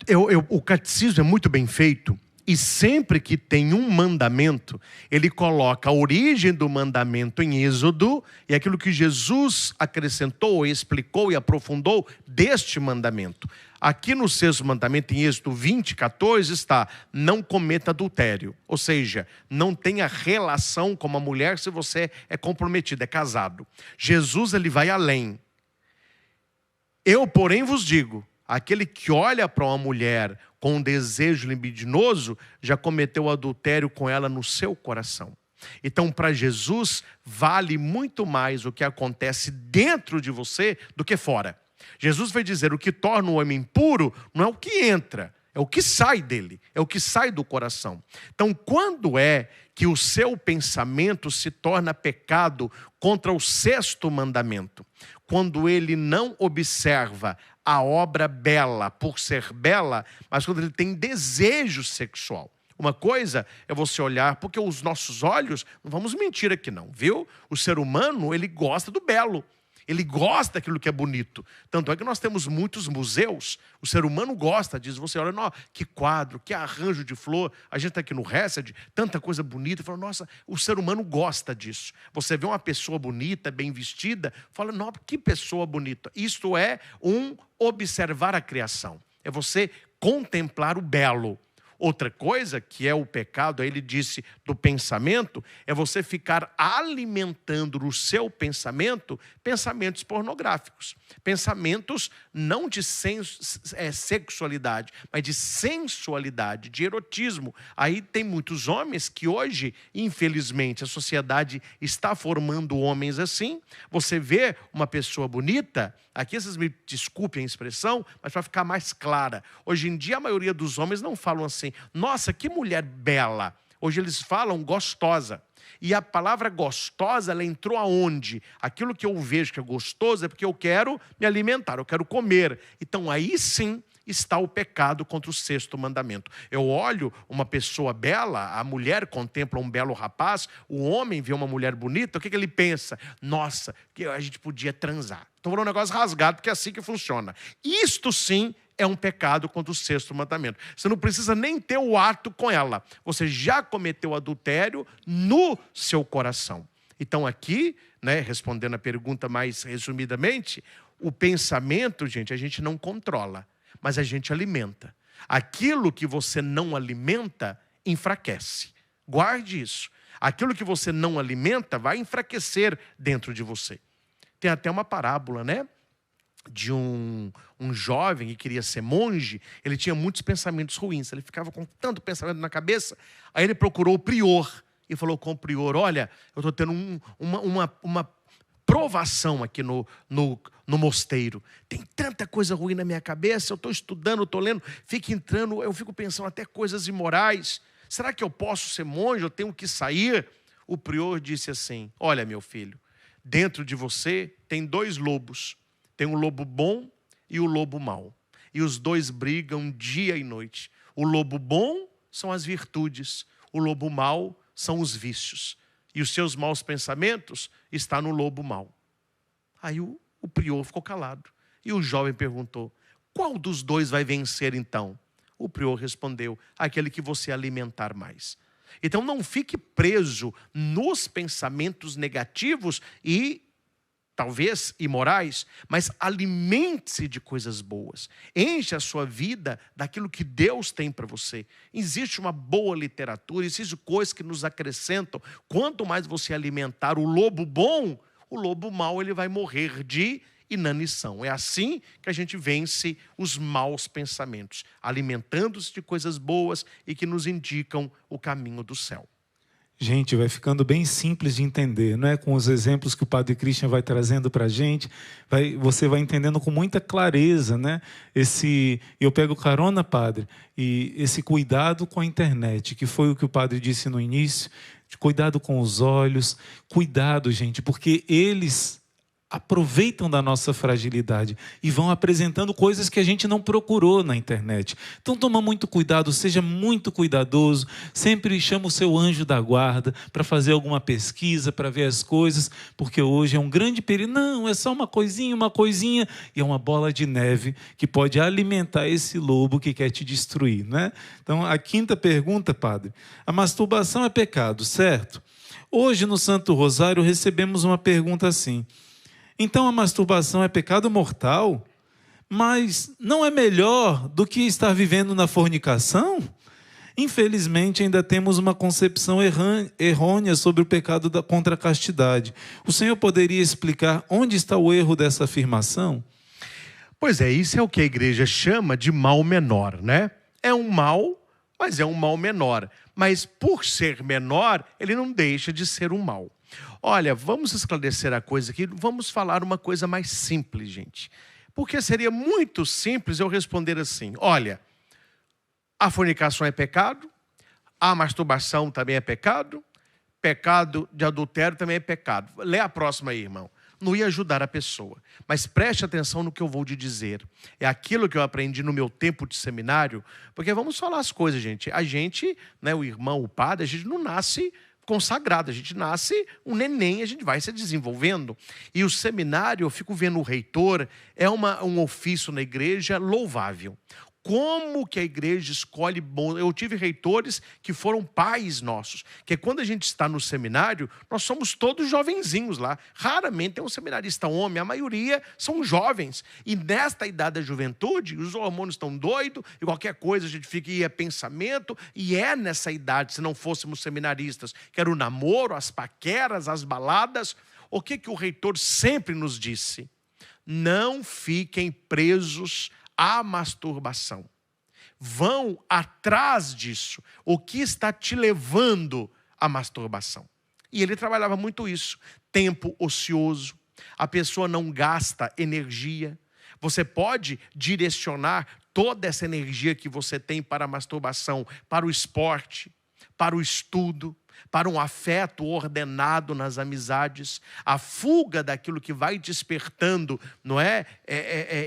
o catecismo é muito bem feito. E sempre que tem um mandamento, ele coloca a origem do mandamento em Êxodo e aquilo que Jesus acrescentou, explicou e aprofundou deste mandamento. Aqui no sexto mandamento, em Êxodo 20, 14, está: não cometa adultério. Ou seja, não tenha relação com uma mulher se você é comprometido, é casado. Jesus, ele vai além. Eu, porém, vos digo, aquele que olha para uma mulher com um desejo libidinoso, já cometeu adultério com ela no seu coração. Então, para Jesus, vale muito mais o que acontece dentro de você do que fora. Jesus vai dizer, o que torna o homem impuro não é o que entra, É o que sai dele, é o que sai do coração. Então, quando é que o seu pensamento se torna pecado contra o sexto mandamento? Quando ele não observa a obra bela por ser bela, mas quando ele tem desejo sexual. Uma coisa é você olhar, porque os nossos olhos, não vamos mentir aqui não, viu? O ser humano, ele gosta do belo. Ele gosta daquilo que é bonito. Tanto é que nós temos muitos museus. O ser humano gosta disso. Você olha, nossa, que quadro, que arranjo de flor. A gente está aqui no Hesed, tanta coisa bonita. Fala, nossa, o ser humano gosta disso. Você vê uma pessoa bonita, bem vestida, fala, nossa, que pessoa bonita. Isto é um observar a criação. É você contemplar o belo. Outra coisa, que é o pecado, aí ele disse, do pensamento, é você ficar alimentando no seu pensamento pensamentos pornográficos. Pensamentos não de sexualidade, mas de sensualidade, de erotismo. Aí tem muitos homens que hoje, infelizmente, a sociedade está formando homens assim. Você vê uma pessoa bonita, aqui vocês me desculpem a expressão, mas para ficar mais clara. Hoje em dia a maioria dos homens não falam assim, nossa, que mulher bela. Hoje eles falam gostosa. E a palavra gostosa, ela entrou aonde? Aquilo que eu vejo que é gostoso é porque eu quero me alimentar, eu quero comer. Então aí sim está o pecado contra o sexto mandamento. Eu olho uma pessoa bela, a mulher contempla um belo rapaz, o homem vê uma mulher bonita, o que ele pensa? Nossa, que a gente podia transar. Estou falando um negócio rasgado, porque é assim que funciona. Isto sim é um pecado contra o sexto mandamento. Você não precisa nem ter o ato com ela. Você já cometeu adultério no seu coração. Então aqui, né, respondendo a pergunta mais resumidamente, o pensamento, gente, a gente não controla, mas a gente alimenta. Aquilo que você não alimenta, enfraquece. Guarde isso. Aquilo que você não alimenta vai enfraquecer dentro de você. Tem até uma parábola, né? De um jovem que queria ser monge, ele tinha muitos pensamentos ruins, ele ficava com tanto pensamento na cabeça, aí ele procurou o prior e falou com o prior, olha, eu estou tendo uma provação aqui no mosteiro, tem tanta coisa ruim na minha cabeça, eu estou estudando, estou lendo, eu fico pensando até coisas imorais, será que eu posso ser monge, eu tenho que sair? O prior disse assim, olha meu filho, dentro de você tem 2 lobos, tem o lobo bom e o lobo mau. E os 2 brigam dia e noite. O lobo bom são as virtudes. O lobo mau são os vícios. E os seus maus pensamentos estão no lobo mau. Aí o prior ficou calado. E o jovem perguntou, qual dos 2 vai vencer então? O prior respondeu, aquele que você alimentar mais. Então não fique preso nos pensamentos negativos e talvez imorais, mas alimente-se de coisas boas. Enche a sua vida daquilo que Deus tem para você. Existe uma boa literatura, existem coisas que nos acrescentam. Quanto mais você alimentar o lobo bom, o lobo mau ele vai morrer de inanição. É assim que a gente vence os maus pensamentos, alimentando-se de coisas boas e que nos indicam o caminho do céu. Gente, vai ficando bem simples de entender, não é? Com os exemplos que o Padre Christian vai trazendo para a gente, você vai entendendo com muita clareza, né? Eu pego carona, Padre, e esse cuidado com a internet, que foi o que o Padre disse no início, cuidado com os olhos, cuidado, gente, porque eles aproveitam da nossa fragilidade e vão apresentando coisas que a gente não procurou na internet. Então toma muito cuidado, seja muito cuidadoso, sempre chama o seu anjo da guarda para fazer alguma pesquisa, para ver as coisas, porque hoje é um grande perigo. Não, é só uma coisinha, e é uma bola de neve que pode alimentar esse lobo que quer te destruir, né? Então a 5ª pergunta, Padre, a masturbação é pecado, certo? Hoje no Santo Rosário recebemos uma pergunta assim, então a masturbação é pecado mortal, mas não é melhor do que estar vivendo na fornicação? Infelizmente ainda temos uma concepção errônea sobre o pecado contra a castidade. O senhor poderia explicar onde está o erro dessa afirmação? Pois é, isso é o que a igreja chama de mal menor, né? É um mal, mas é um mal menor. Mas por ser menor, ele não deixa de ser um mal. Olha, vamos esclarecer a coisa aqui, vamos falar uma coisa mais simples, gente. Porque seria muito simples eu responder assim, olha, A fornicação é pecado, a masturbação também é pecado, pecado de adultério também é pecado. Lê a próxima aí, irmão. Não ia ajudar a pessoa, mas preste atenção no que eu vou te dizer. É aquilo que eu aprendi no meu tempo de seminário, porque vamos falar as coisas, gente. A gente, né, o irmão, o padre, a gente não nasce consagrado, a gente nasce um neném, a gente vai se desenvolvendo. E o seminário, eu fico vendo o reitor, é um ofício na igreja louvável. Como que a igreja escolhe bons... Eu tive reitores que foram pais nossos, que quando a gente está no seminário, nós somos todos jovenzinhos lá. Raramente tem um seminarista homem, a maioria são jovens. E nesta idade da juventude, os hormônios estão doidos, e qualquer coisa a gente fica e é pensamento, e é nessa idade, se não fôssemos seminaristas, que era o namoro, as paqueras, as baladas. O que o reitor sempre nos disse? Não fiquem presos a masturbação. Vão atrás disso. O que está te levando à masturbação? E ele trabalhava muito isso. Tempo ocioso. A pessoa não gasta energia. Você pode direcionar toda essa energia que você tem para a masturbação, para o esporte, para o estudo, para um afeto ordenado nas amizades, a fuga daquilo que vai despertando, não é?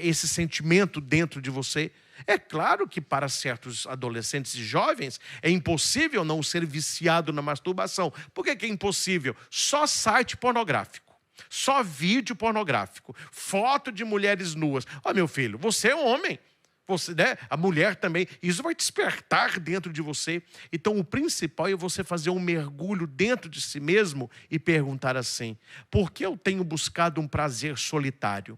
Esse sentimento dentro de você. É claro que para certos adolescentes e jovens é impossível não ser viciado na masturbação. Por que é impossível? Só site pornográfico, só vídeo pornográfico, foto de mulheres nuas. Ó, meu filho, você é um homem. Você, né? A mulher também, isso vai despertar dentro de você. Então o principal é você fazer um mergulho dentro de si mesmo e perguntar assim: por que eu tenho buscado um prazer solitário?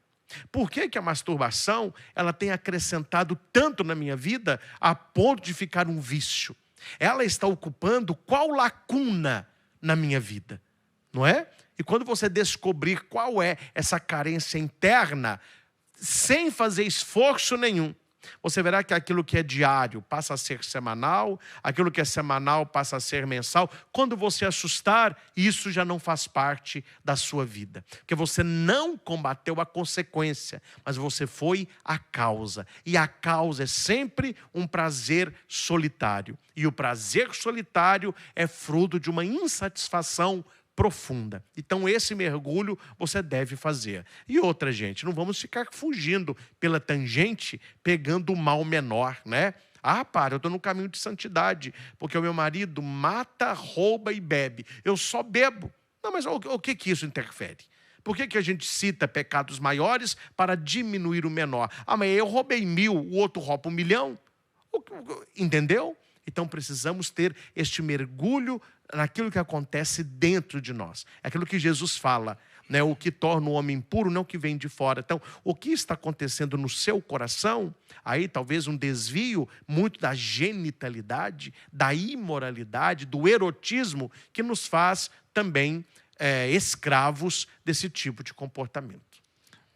Por que a masturbação ela tem acrescentado tanto na minha vida a ponto de ficar um vício? Ela está ocupando qual lacuna na minha vida, não é? E quando você descobrir qual é essa carência interna, sem fazer esforço nenhum, você verá que aquilo que é diário passa a ser semanal, aquilo que é semanal passa a ser mensal. Quando você assustar, isso já não faz parte da sua vida. Porque você não combateu a consequência, mas você foi a causa. E a causa é sempre um prazer solitário. E o prazer solitário é fruto de uma insatisfação profunda. Então esse mergulho você deve fazer. E outra, gente, não vamos ficar fugindo pela tangente, pegando o mal menor, né? Ah, eu estou no caminho de santidade, porque o meu marido mata, rouba e bebe. Eu só bebo. Não, mas o que isso interfere? Por que a gente cita pecados maiores para diminuir o menor? Ah, mas eu roubei 1000, o outro rouba 1 milhão. Entendeu? Então precisamos ter este mergulho naquilo que acontece dentro de nós. É aquilo que Jesus fala, né? O que torna o homem puro não o que vem de fora. Então, o que está acontecendo no seu coração, aí talvez um desvio muito da genitalidade, da imoralidade, do erotismo, que nos faz também escravos desse tipo de comportamento.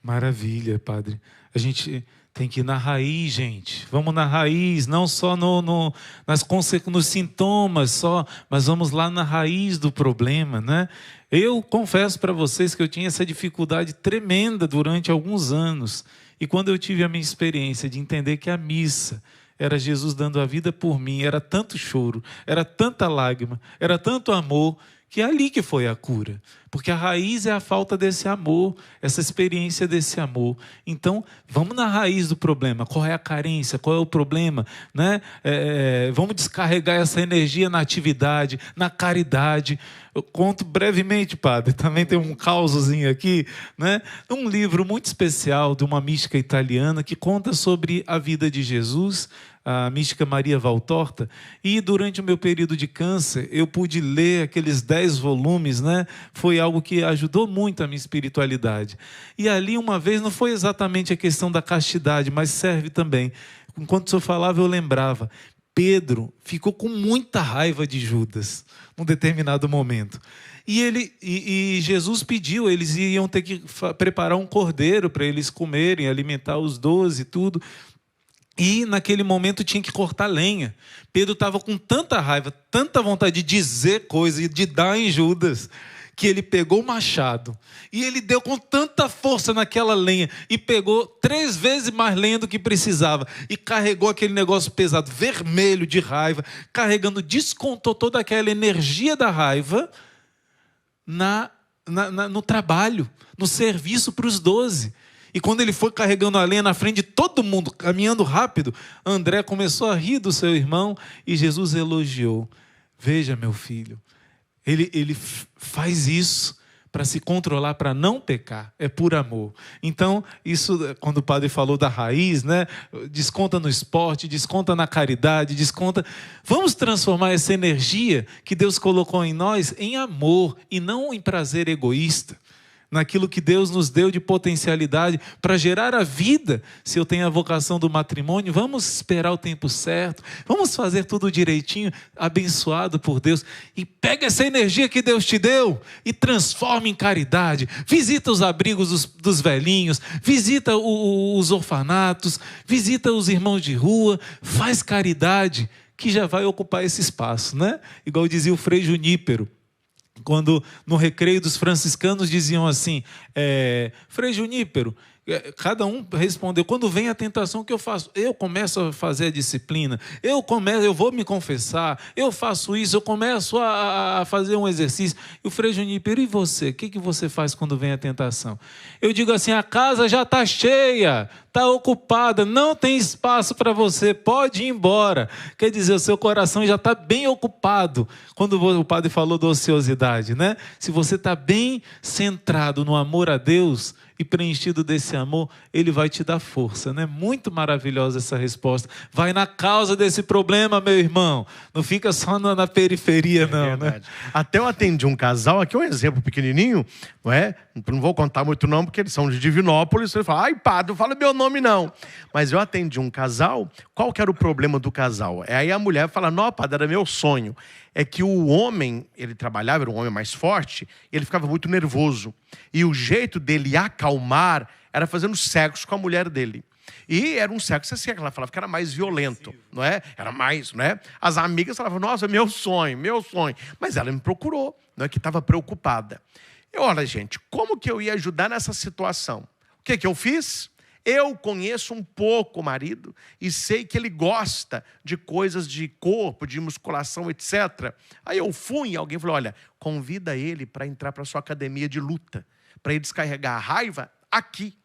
Maravilha, padre. A gente tem que ir na raiz, gente. Vamos na raiz, não só nos sintomas, só, mas vamos lá na raiz do problema, né? Eu confesso para vocês que eu tinha essa dificuldade tremenda durante alguns anos. E quando eu tive a minha experiência de entender que a missa era Jesus dando a vida por mim, era tanto choro, era tanta lágrima, era tanto amor, que é ali que foi a cura. Porque a raiz é a falta desse amor, essa experiência desse amor. Então, vamos na raiz do problema. Qual é a carência? Qual é o problema? Né? Vamos descarregar essa energia na atividade, na caridade. Eu conto brevemente, padre, também tem um causozinho aqui, né? Um livro muito especial de uma mística italiana que conta sobre a vida de Jesus, a mística Maria Valtorta, e durante o meu período de câncer, eu pude ler aqueles 10 volumes, né? Foi algo que ajudou muito a minha espiritualidade. E ali, uma vez, não foi exatamente a questão da castidade, mas serve também. Enquanto o senhor falava, eu lembrava. Pedro ficou com muita raiva de Judas, num determinado momento. E Jesus pediu, eles iam ter que preparar um cordeiro para eles comerem, alimentar os 12 e tudo. E naquele momento tinha que cortar lenha. Pedro estava com tanta raiva, tanta vontade de dizer coisa e de dar em Judas, que ele pegou o machado e ele deu com tanta força naquela lenha e pegou 3 vezes mais lenha do que precisava e carregou aquele negócio pesado, vermelho de raiva, carregando, descontou toda aquela energia da raiva no trabalho, no serviço para os 12. E quando ele foi carregando a lenha na frente de todo mundo, caminhando rápido, André começou a rir do seu irmão e Jesus elogiou. Veja, meu filho, ele faz isso para se controlar, para não pecar, é por amor. Então, isso, quando o padre falou da raiz, né? Desconta no esporte, desconta na caridade, desconta... Vamos transformar essa energia que Deus colocou em nós em amor e não em prazer egoísta. Naquilo que Deus nos deu de potencialidade para gerar a vida. Se eu tenho a vocação do matrimônio, vamos esperar o tempo certo, vamos fazer tudo direitinho, abençoado por Deus, e pega essa energia que Deus te deu e transforma em caridade. Visita os abrigos dos velhinhos, visita os orfanatos, visita os irmãos de rua, faz caridade, que já vai ocupar esse espaço, né? Igual dizia o Frei Junípero, quando no recreio dos franciscanos diziam assim, Frei Junípero, cada um respondeu, quando vem a tentação, o que eu faço? Eu começo a fazer a disciplina, eu vou me confessar, eu faço isso, eu começo a fazer um exercício. E o Frei Junípero, e você? O que você faz quando vem a tentação? Eu digo assim, a casa já está cheia, está ocupada, não tem espaço para você, pode ir embora. Quer dizer, o seu coração já está bem ocupado. Quando o padre falou da ociosidade, né? Se você está bem centrado no amor a Deus e preenchido desse amor, Ele vai te dar força, né? Muito maravilhosa essa resposta. Vai na causa desse problema, meu irmão. Não fica só na periferia, não, né? Até eu atendi um casal, aqui é um exemplo pequenininho, não é? Não vou contar muito não, porque eles são de Divinópolis. Ele fala, ai padre, não fala meu nome não. Mas eu atendi um casal, qual que era o problema do casal? Aí a mulher fala, não padre, era meu sonho. É que o homem, ele trabalhava, era um homem mais forte, ele ficava muito nervoso. E o jeito dele acalmar era fazendo sexo com a mulher dele. E era um sexo assim, ela falava que era mais violento, não é? Era mais, não é? As amigas falavam, nossa, meu sonho, meu sonho. Mas ela me procurou, não é? Que estava preocupada. E olha, gente, como que eu ia ajudar nessa situação? O que eu fiz? Eu conheço um pouco o marido e sei que ele gosta de coisas de corpo, de musculação, etc. Aí eu fui e alguém falou, olha, convida ele para entrar para a sua academia de luta, para ele descarregar a raiva aqui.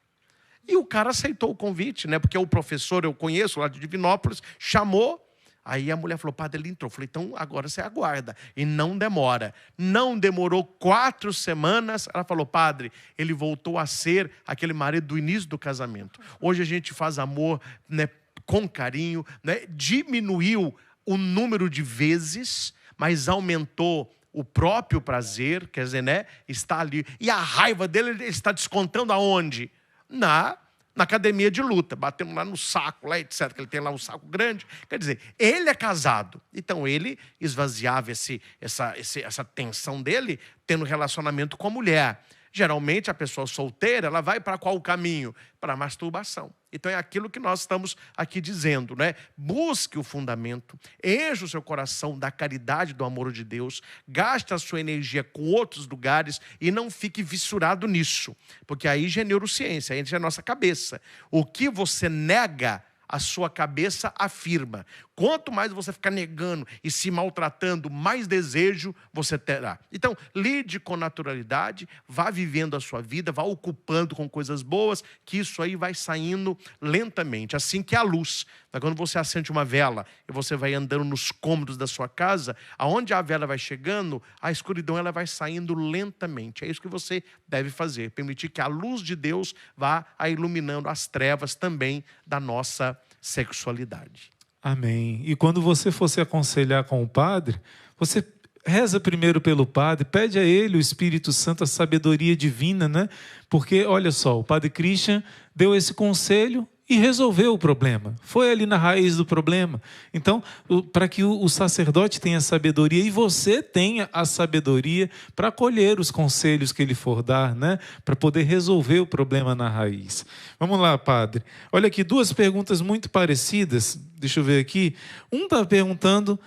E o cara aceitou o convite, né? Porque o professor, eu conheço lá de Divinópolis, chamou. Aí a mulher falou, padre, ele entrou. Eu falei, então agora você aguarda. E não demora. Não demorou 4 semanas. Ela falou, padre, ele voltou a ser aquele marido do início do casamento. Hoje a gente faz amor, né, com carinho, né? Diminuiu o número de vezes, mas aumentou o próprio prazer, quer dizer, né? Está ali. E a raiva dele, ele está descontando aonde? Na academia de luta, batendo lá no saco, lá, etc. Que ele tem lá um saco grande. Quer dizer, ele é casado. Então, ele esvaziava essa tensão dele tendo relacionamento com a mulher. Geralmente, a pessoa solteira, ela vai para qual caminho? Para a masturbação. Então, é aquilo que nós estamos aqui dizendo, né? Busque o fundamento, enche o seu coração da caridade, do amor de Deus, gaste a sua energia com outros lugares e não fique fissurado nisso. Porque aí já é neurociência, aí já é nossa cabeça. O que você nega, a sua cabeça afirma. Quanto mais você ficar negando e se maltratando, mais desejo você terá. Então, lide com naturalidade, vá vivendo a sua vida, vá ocupando com coisas boas, que isso aí vai saindo lentamente. Assim que a luz. Quando você acende uma vela e você vai andando nos cômodos da sua casa, aonde a vela vai chegando, a escuridão ela vai saindo lentamente. É isso que você deve fazer. Permitir que a luz de Deus vá iluminando as trevas também da nossa sexualidade. Amém. E quando você for se aconselhar com o padre, você reza primeiro pelo padre, pede a ele, o Espírito Santo, a sabedoria divina, né? Porque, olha só, o padre Christian deu esse conselho e resolveu o problema. Foi ali na raiz do problema. Então, para que o sacerdote tenha sabedoria e você tenha a sabedoria para colher os conselhos que ele for dar, né? Para poder resolver o problema na raiz. Vamos lá, padre. Olha aqui, duas perguntas muito parecidas. Deixa eu ver aqui. Um está perguntando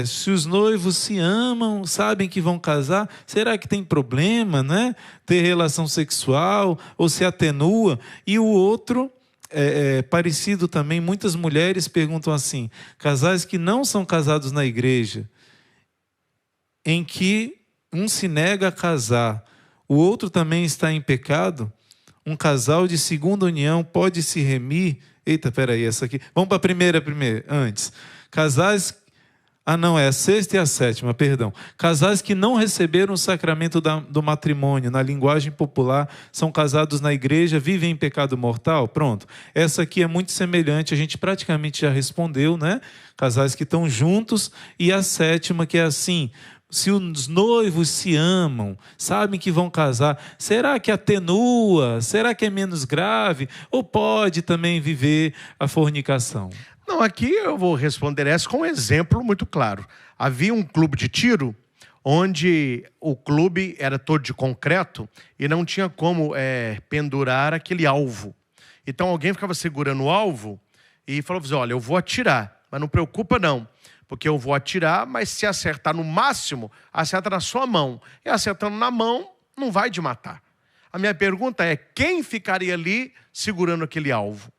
se os noivos se amam, sabem que vão casar. Será que tem problema, né? Ter relação sexual ou se atenua? E o outro... parecido também, muitas mulheres perguntam assim: casais que não são casados na igreja, em que um se nega a casar, o outro também está em pecado, um casal de segunda união pode se remir? Eita, peraí, essa aqui. Vamos para a primeira antes. Casais... não, é a sexta e a sétima, perdão. Casais que não receberam o sacramento do matrimônio, na linguagem popular, são casados na igreja, vivem em pecado mortal? Pronto. Essa aqui é muito semelhante, a gente praticamente já respondeu, né? Casais que estão juntos. E a sétima, que é assim: se os noivos se amam, sabem que vão casar, será que atenua? Será que é menos grave? Ou pode também viver a fornicação? Não, aqui eu vou responder essa com um exemplo muito claro. Havia um clube de tiro, onde o clube era todo de concreto e não tinha como pendurar aquele alvo. Então alguém ficava segurando o alvo e falou assim: olha, eu vou atirar, mas não preocupa não, porque eu vou atirar, mas se acertar no máximo, acerta na sua mão. E acertando na mão, não vai te matar. A minha pergunta é: quem ficaria ali segurando aquele alvo?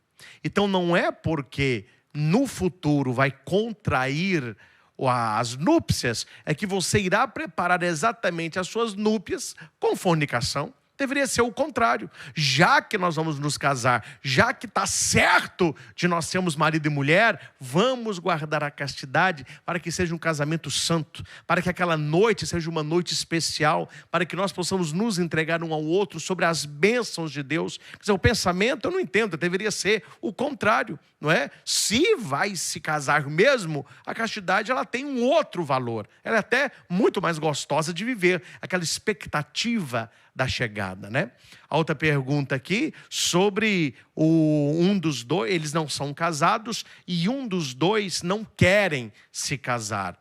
Então não é porque no futuro vai contrair as núpcias, é que você irá preparar exatamente as suas núpcias com fornicação. Deveria ser o contrário. Já que nós vamos nos casar, já que está certo de nós sermos marido e mulher, vamos guardar a castidade para que seja um casamento santo, para que aquela noite seja uma noite especial, para que nós possamos nos entregar um ao outro sobre as bênçãos de Deus. Quer dizer, o pensamento, eu não entendo, deveria ser o contrário, não é? Se vai se casar mesmo, a castidade ela tem um outro valor. Ela é até muito mais gostosa de viver, aquela expectativa da chegada, né? A outra pergunta aqui sobre um dos dois, eles não são casados e um dos dois não querem se casar.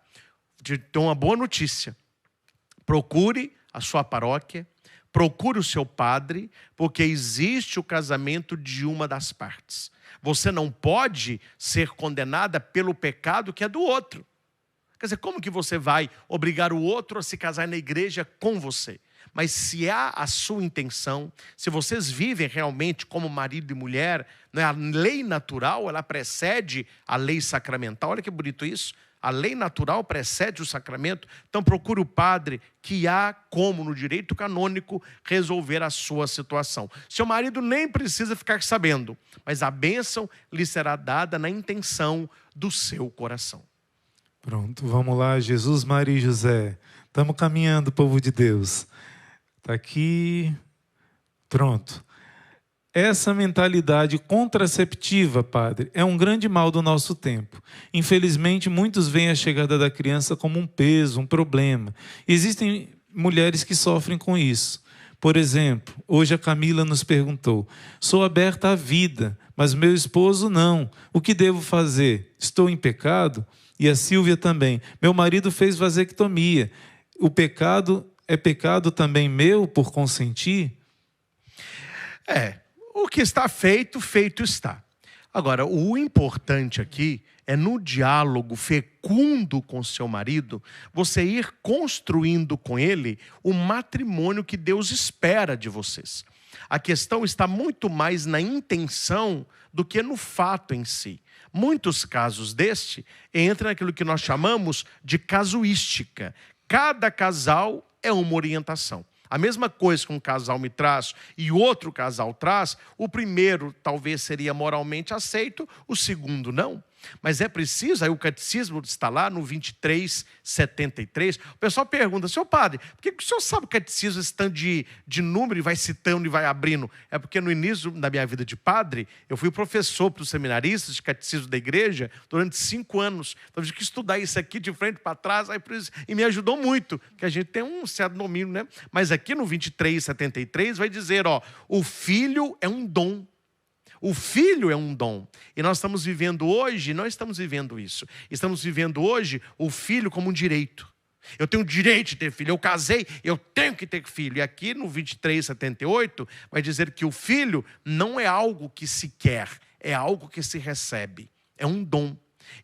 Então, uma boa notícia: procure a sua paróquia, procure o seu padre, porque existe o casamento de uma das partes. Você não pode ser condenada pelo pecado que é do outro. Quer dizer, como que você vai obrigar o outro a se casar na igreja com você? Mas se há a sua intenção, se vocês vivem realmente como marido e mulher, né, a lei natural ela precede a lei sacramental. Olha que bonito isso. A lei natural precede o sacramento. Então procure o padre, que há como no direito canônico resolver a sua situação. Seu marido nem precisa ficar sabendo, mas a bênção lhe será dada na intenção do seu coração. Pronto, vamos lá. Jesus, Maria e José. Estamos caminhando, povo de Deus. Está aqui. Pronto. Essa mentalidade contraceptiva, padre, é um grande mal do nosso tempo. Infelizmente, muitos veem a chegada da criança como um peso, um problema. Existem mulheres que sofrem com isso. Por exemplo, hoje a Camila nos perguntou: sou aberta à vida, mas meu esposo não. O que devo fazer? Estou em pecado? E a Silvia também: meu marido fez vasectomia. O pecado é pecado também meu por consentir? O que está feito, feito está. Agora, o importante aqui é no diálogo fecundo com seu marido, você ir construindo com ele o matrimônio que Deus espera de vocês. A questão está muito mais na intenção do que no fato em si. Muitos casos deste entram naquilo que nós chamamos de casuística. Cada casal é uma orientação. A mesma coisa que um casal me traz e outro casal traz, o primeiro talvez seria moralmente aceito, o segundo não. Mas é preciso, aí o catecismo está lá no 2373, o pessoal pergunta: seu padre, por que o senhor sabe o catecismo, esse tanto de número, e vai citando e vai abrindo? É porque no início da minha vida de padre, eu fui professor para os seminaristas de catecismo da igreja durante 5 anos. Então eu tive que estudar isso aqui de frente para trás, aí por isso, e me ajudou muito, porque a gente tem um certo domínio, né? Mas aqui no 2373 vai dizer, o filho é um dom. O filho é um dom. E nós estamos vivendo hoje, não estamos vivendo isso. Estamos vivendo hoje o filho como um direito. Eu tenho o direito de ter filho. Eu casei, eu tenho que ter filho. E aqui no 23:78 vai dizer que o filho não é algo que se quer, é algo que se recebe. É um dom.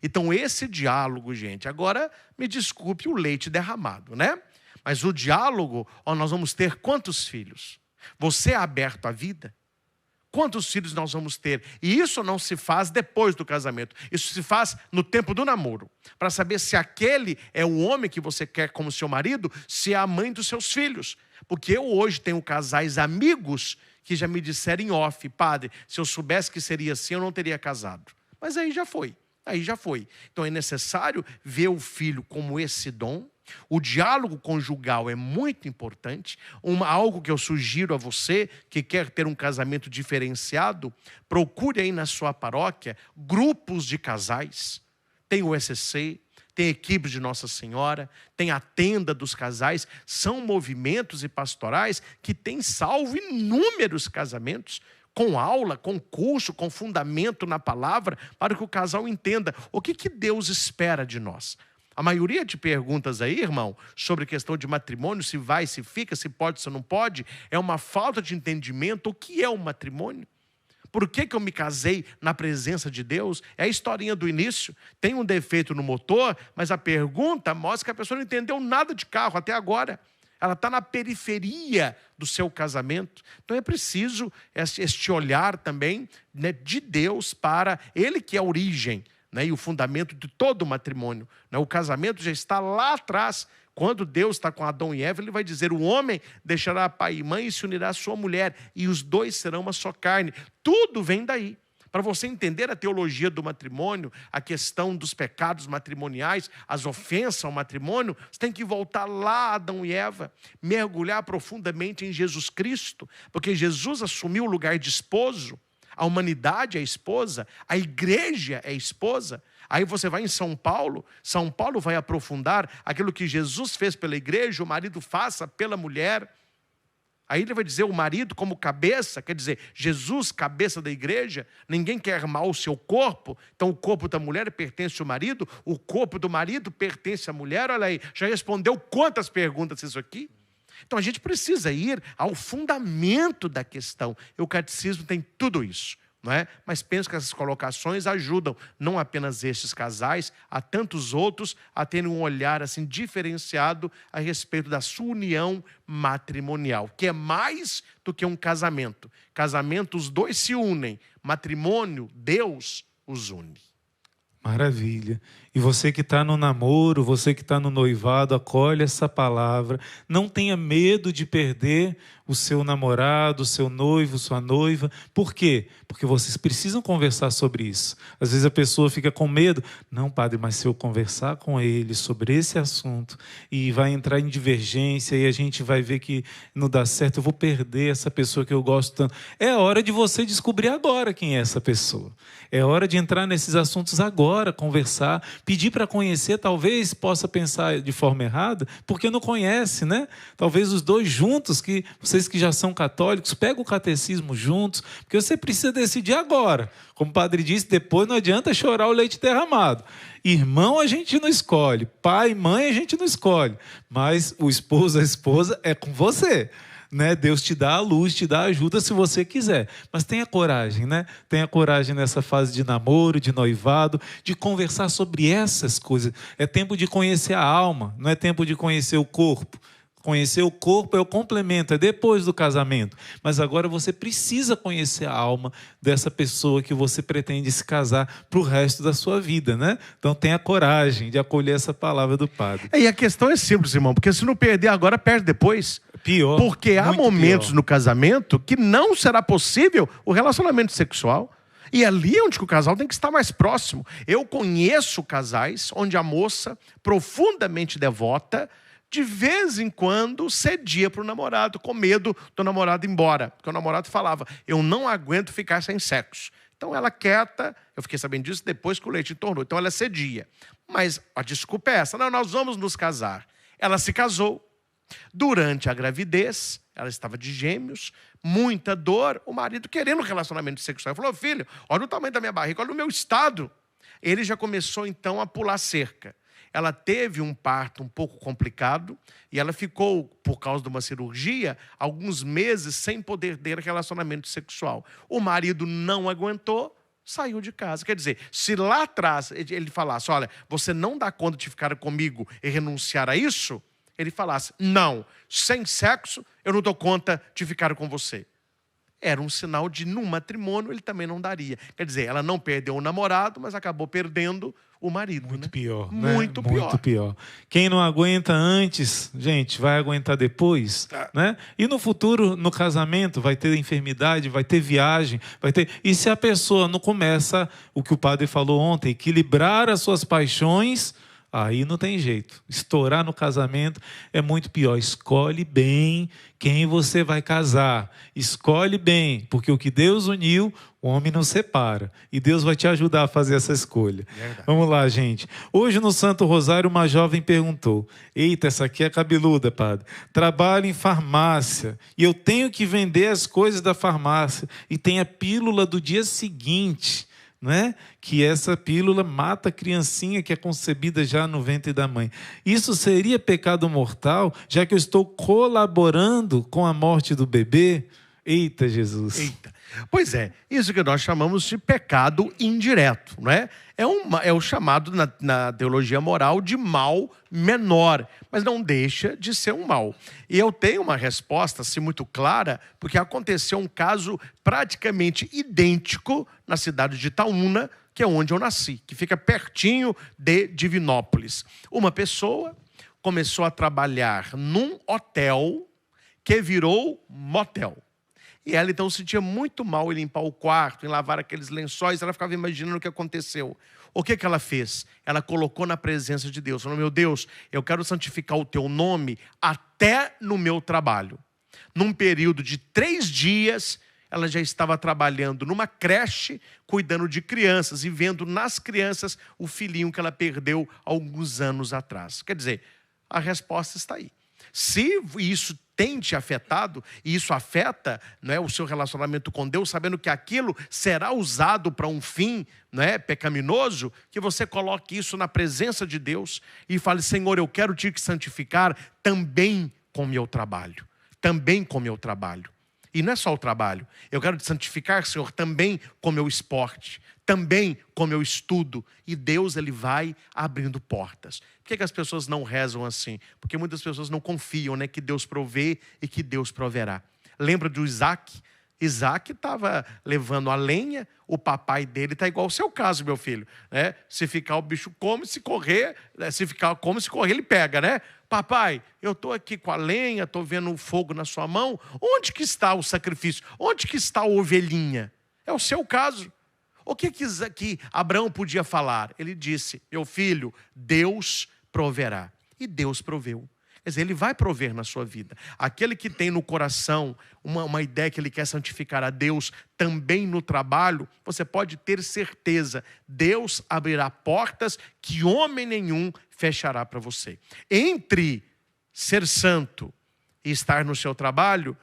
Então esse diálogo, gente, agora me desculpe o leite derramado, né? Mas o diálogo, nós vamos ter quantos filhos? Você é aberto à vida? Quantos filhos nós vamos ter? E isso não se faz depois do casamento. Isso se faz no tempo do namoro. Para saber se aquele é o homem que você quer como seu marido, se é a mãe dos seus filhos. Porque eu hoje tenho casais amigos que já me disseram em off: padre, se eu soubesse que seria assim, eu não teria casado. Mas aí já foi. Aí já foi. Então é necessário ver o filho como esse dom. O diálogo conjugal é muito importante. Algo que eu sugiro a você que quer ter um casamento diferenciado, procure aí na sua paróquia grupos de casais. Tem o SC, tem equipes de Nossa Senhora, tem a tenda dos casais. São movimentos e pastorais que têm salvo inúmeros casamentos, com aula, com curso, com fundamento na palavra, para que o casal entenda o que Deus espera de nós. A maioria de perguntas aí, irmão, sobre questão de matrimônio, se vai, se fica, se pode, se não pode, é uma falta de entendimento. O que é um matrimônio? Por que eu me casei na presença de Deus? É a historinha do início. Tem um defeito no motor, mas a pergunta mostra que a pessoa não entendeu nada de carro até agora. Ela está na periferia do seu casamento. Então é preciso este olhar também, né, de Deus para Ele, que é a origem, né, e o fundamento de todo o matrimônio. Né? O casamento já está lá atrás. Quando Deus está com Adão e Eva, Ele vai dizer: o homem deixará pai e mãe e se unirá à sua mulher, e os dois serão uma só carne. Tudo vem daí. Para você entender a teologia do matrimônio, a questão dos pecados matrimoniais, as ofensas ao matrimônio, você tem que voltar lá a Adão e Eva, mergulhar profundamente em Jesus Cristo, porque Jesus assumiu o lugar de esposo, a humanidade é a esposa, a igreja é a esposa. Aí você vai em São Paulo vai aprofundar aquilo que Jesus fez pela igreja, o marido faça pela mulher. Aí ele vai dizer o marido como cabeça, quer dizer, Jesus, cabeça da igreja. Ninguém quer armar o seu corpo, então o corpo da mulher pertence ao marido, o corpo do marido pertence à mulher. Olha aí, já respondeu quantas perguntas isso aqui? Então a gente precisa ir ao fundamento da questão. E o catecismo tem tudo isso, não é? Mas penso que essas colocações ajudam não apenas estes casais, a tantos outros a terem um olhar assim diferenciado a respeito da sua união matrimonial, que é mais do que um casamento. Casamento, os dois se unem. Matrimônio, Deus os une. Maravilha. E você que está no namoro, você que está no noivado, acolhe essa palavra. Não tenha medo de perder o seu namorado, o seu noivo, sua noiva. Por quê? Porque vocês precisam conversar sobre isso. Às vezes a pessoa fica com medo. Não, padre, mas se eu conversar com ele sobre esse assunto e vai entrar em divergência e a gente vai ver que não dá certo, eu vou perder essa pessoa que eu gosto tanto. É hora de você descobrir agora quem é essa pessoa. É hora de entrar nesses assuntos agora, conversar, pedir para conhecer. Talvez possa pensar de forma errada, porque não conhece, né? Talvez os dois juntos, que vocês que já são católicos, pegam o catecismo juntos, porque você precisa decidir agora. Como o padre disse, depois não adianta chorar o leite derramado. Irmão a gente não escolhe, pai, mãe a gente não escolhe, mas o esposo, a esposa é com você. Né? Deus te dá a luz, te dá a ajuda se você quiser. Mas tenha coragem, né? Tenha coragem nessa fase de namoro, de noivado, de conversar sobre essas coisas. É tempo de conhecer a alma, não é tempo de conhecer o corpo. Conhecer o corpo é o complemento, é depois do casamento. Mas agora você precisa conhecer a alma dessa pessoa que você pretende se casar para o resto da sua vida, né? Então tenha coragem de acolher essa palavra do padre. E a questão é simples, irmão, porque se não perder agora, perde depois. Pior. Porque há momentos pior no casamento que não será possível o relacionamento sexual. E ali é onde o casal tem que estar mais próximo. Eu conheço casais onde a moça, profundamente devota, de vez em quando cedia para o namorado, com medo do namorado ir embora. Porque o namorado falava: eu não aguento ficar sem sexo. Então ela quieta, eu fiquei sabendo disso depois que o leite tornou. Então ela cedia. Mas a desculpa é essa: não, nós vamos nos casar. Ela se casou. Durante a gravidez, ela estava de gêmeos, muita dor, o marido querendo relacionamento sexual. Ele falou: filho, olha o tamanho da minha barriga, olha o meu estado. Ele já começou então a pular cerca. Ela teve um parto um pouco complicado e ela ficou, por causa de uma cirurgia, alguns meses sem poder ter relacionamento sexual. O marido não aguentou, saiu de casa. Quer dizer, se lá atrás ele falasse: olha, você não dá conta de ficar comigo e renunciar a isso, ele falasse: não, sem sexo eu não dou conta de ficar com você. Era um sinal de, num matrimônio, ele também não daria. Quer dizer, ela não perdeu o namorado, mas acabou perdendo o marido. Muito né? pior. Muito né? pior. Muito pior. Quem não aguenta antes, gente, vai aguentar depois. Né? E no futuro, no casamento, vai ter enfermidade, vai ter viagem, vai ter... E se a pessoa não começa, o que o padre falou ontem, equilibrar as suas paixões... Aí não tem jeito. Estourar no casamento é muito pior. Escolhe bem quem você vai casar. Escolhe bem, porque o que Deus uniu, o homem não separa. E Deus vai te ajudar a fazer essa escolha. Verdade. Vamos lá, gente. Hoje no Santo Rosário, uma jovem perguntou: eita, essa aqui é cabeluda, padre. Trabalho em farmácia e eu tenho que vender as coisas da farmácia. E tem a pílula do dia seguinte... Né? Que essa pílula mata a criancinha que é concebida já no ventre da mãe. Isso seria pecado mortal, já que eu estou colaborando com a morte do bebê? Eita, Jesus! Eita. Pois é, isso que nós chamamos de pecado indireto, né? É o chamado na teologia moral de mal menor, mas não deixa de ser um mal. E eu tenho uma resposta assim, muito clara, porque aconteceu um caso praticamente idêntico na cidade de Itaúna, que é onde eu nasci, que fica pertinho de Divinópolis. Uma pessoa começou a trabalhar num hotel que virou motel. E ela então se sentia muito mal em limpar o quarto, em lavar aqueles lençóis. Ela ficava imaginando o que aconteceu. O que ela fez? Ela colocou na presença de Deus. Falou: meu Deus, eu quero santificar o teu nome até no meu trabalho. Num período de 3 dias, ela já estava trabalhando numa creche, cuidando de crianças e vendo nas crianças o filhinho que ela perdeu alguns anos atrás. Quer dizer, a resposta está aí. Se isso tem te afetado, e isso afeta, não é, o seu relacionamento com Deus, sabendo que aquilo será usado para um fim, não é, pecaminoso, que você coloque isso na presença de Deus e fale: Senhor, eu quero te santificar também com o meu trabalho. Também com o meu trabalho. E não é só o trabalho. Eu quero te santificar, Senhor, também com o meu esporte, também com o meu estudo. E Deus, Ele vai abrindo portas. Por que as pessoas não rezam assim? Porque muitas pessoas não confiam, né, que Deus provê e que Deus proverá. Lembra do Isaac? Isaac estava levando a lenha, o papai dele está igual ao seu caso, meu filho. Né? Se ficar, o bicho come, se correr, se ficar, come, se correr, ele pega, né? Papai, eu estou aqui com a lenha, estou vendo o fogo na sua mão. Onde que está o sacrifício? Onde que está a ovelhinha? É o seu caso. O que Abraão podia falar? Ele disse: meu filho, Deus proverá. E Deus proveu. Quer dizer, Ele vai prover na sua vida. Aquele que tem no coração uma ideia que ele quer santificar a Deus também no trabalho, você pode ter certeza, Deus abrirá portas que homem nenhum fechará para você. Entre ser santo e estar no seu trabalho,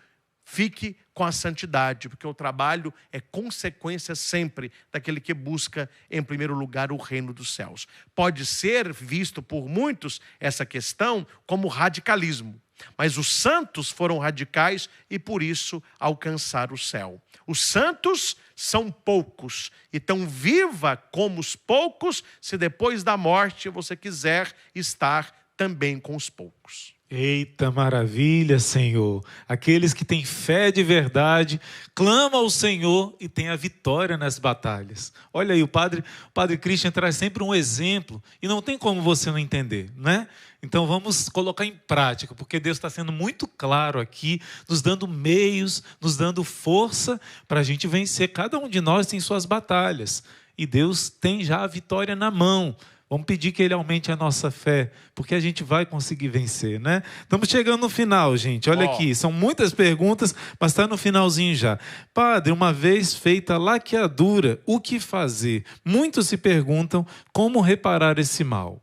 fique com a santidade, porque o trabalho é consequência sempre daquele que busca, em primeiro lugar, o reino dos céus. Pode ser visto por muitos essa questão como radicalismo, mas os santos foram radicais e por isso alcançaram o céu. Os santos são poucos, então viva como os poucos, se depois da morte você quiser estar também com os poucos. Eita maravilha, Senhor. Aqueles que têm fé de verdade, clamam ao Senhor e têm a vitória nas batalhas. Olha aí, o padre Christian traz sempre um exemplo e não tem como você não entender, né? Então vamos colocar em prática, porque Deus está sendo muito claro aqui, nos dando meios, nos dando força para a gente vencer. Cada um de nós tem suas batalhas e Deus tem já a vitória na mão. Vamos pedir que Ele aumente a nossa fé, porque a gente vai conseguir vencer, né? Estamos chegando no final, gente. Olha aqui, são muitas perguntas, mas está no finalzinho já. Padre, uma vez feita a laqueadura, o que fazer? Muitos se perguntam como reparar esse mal.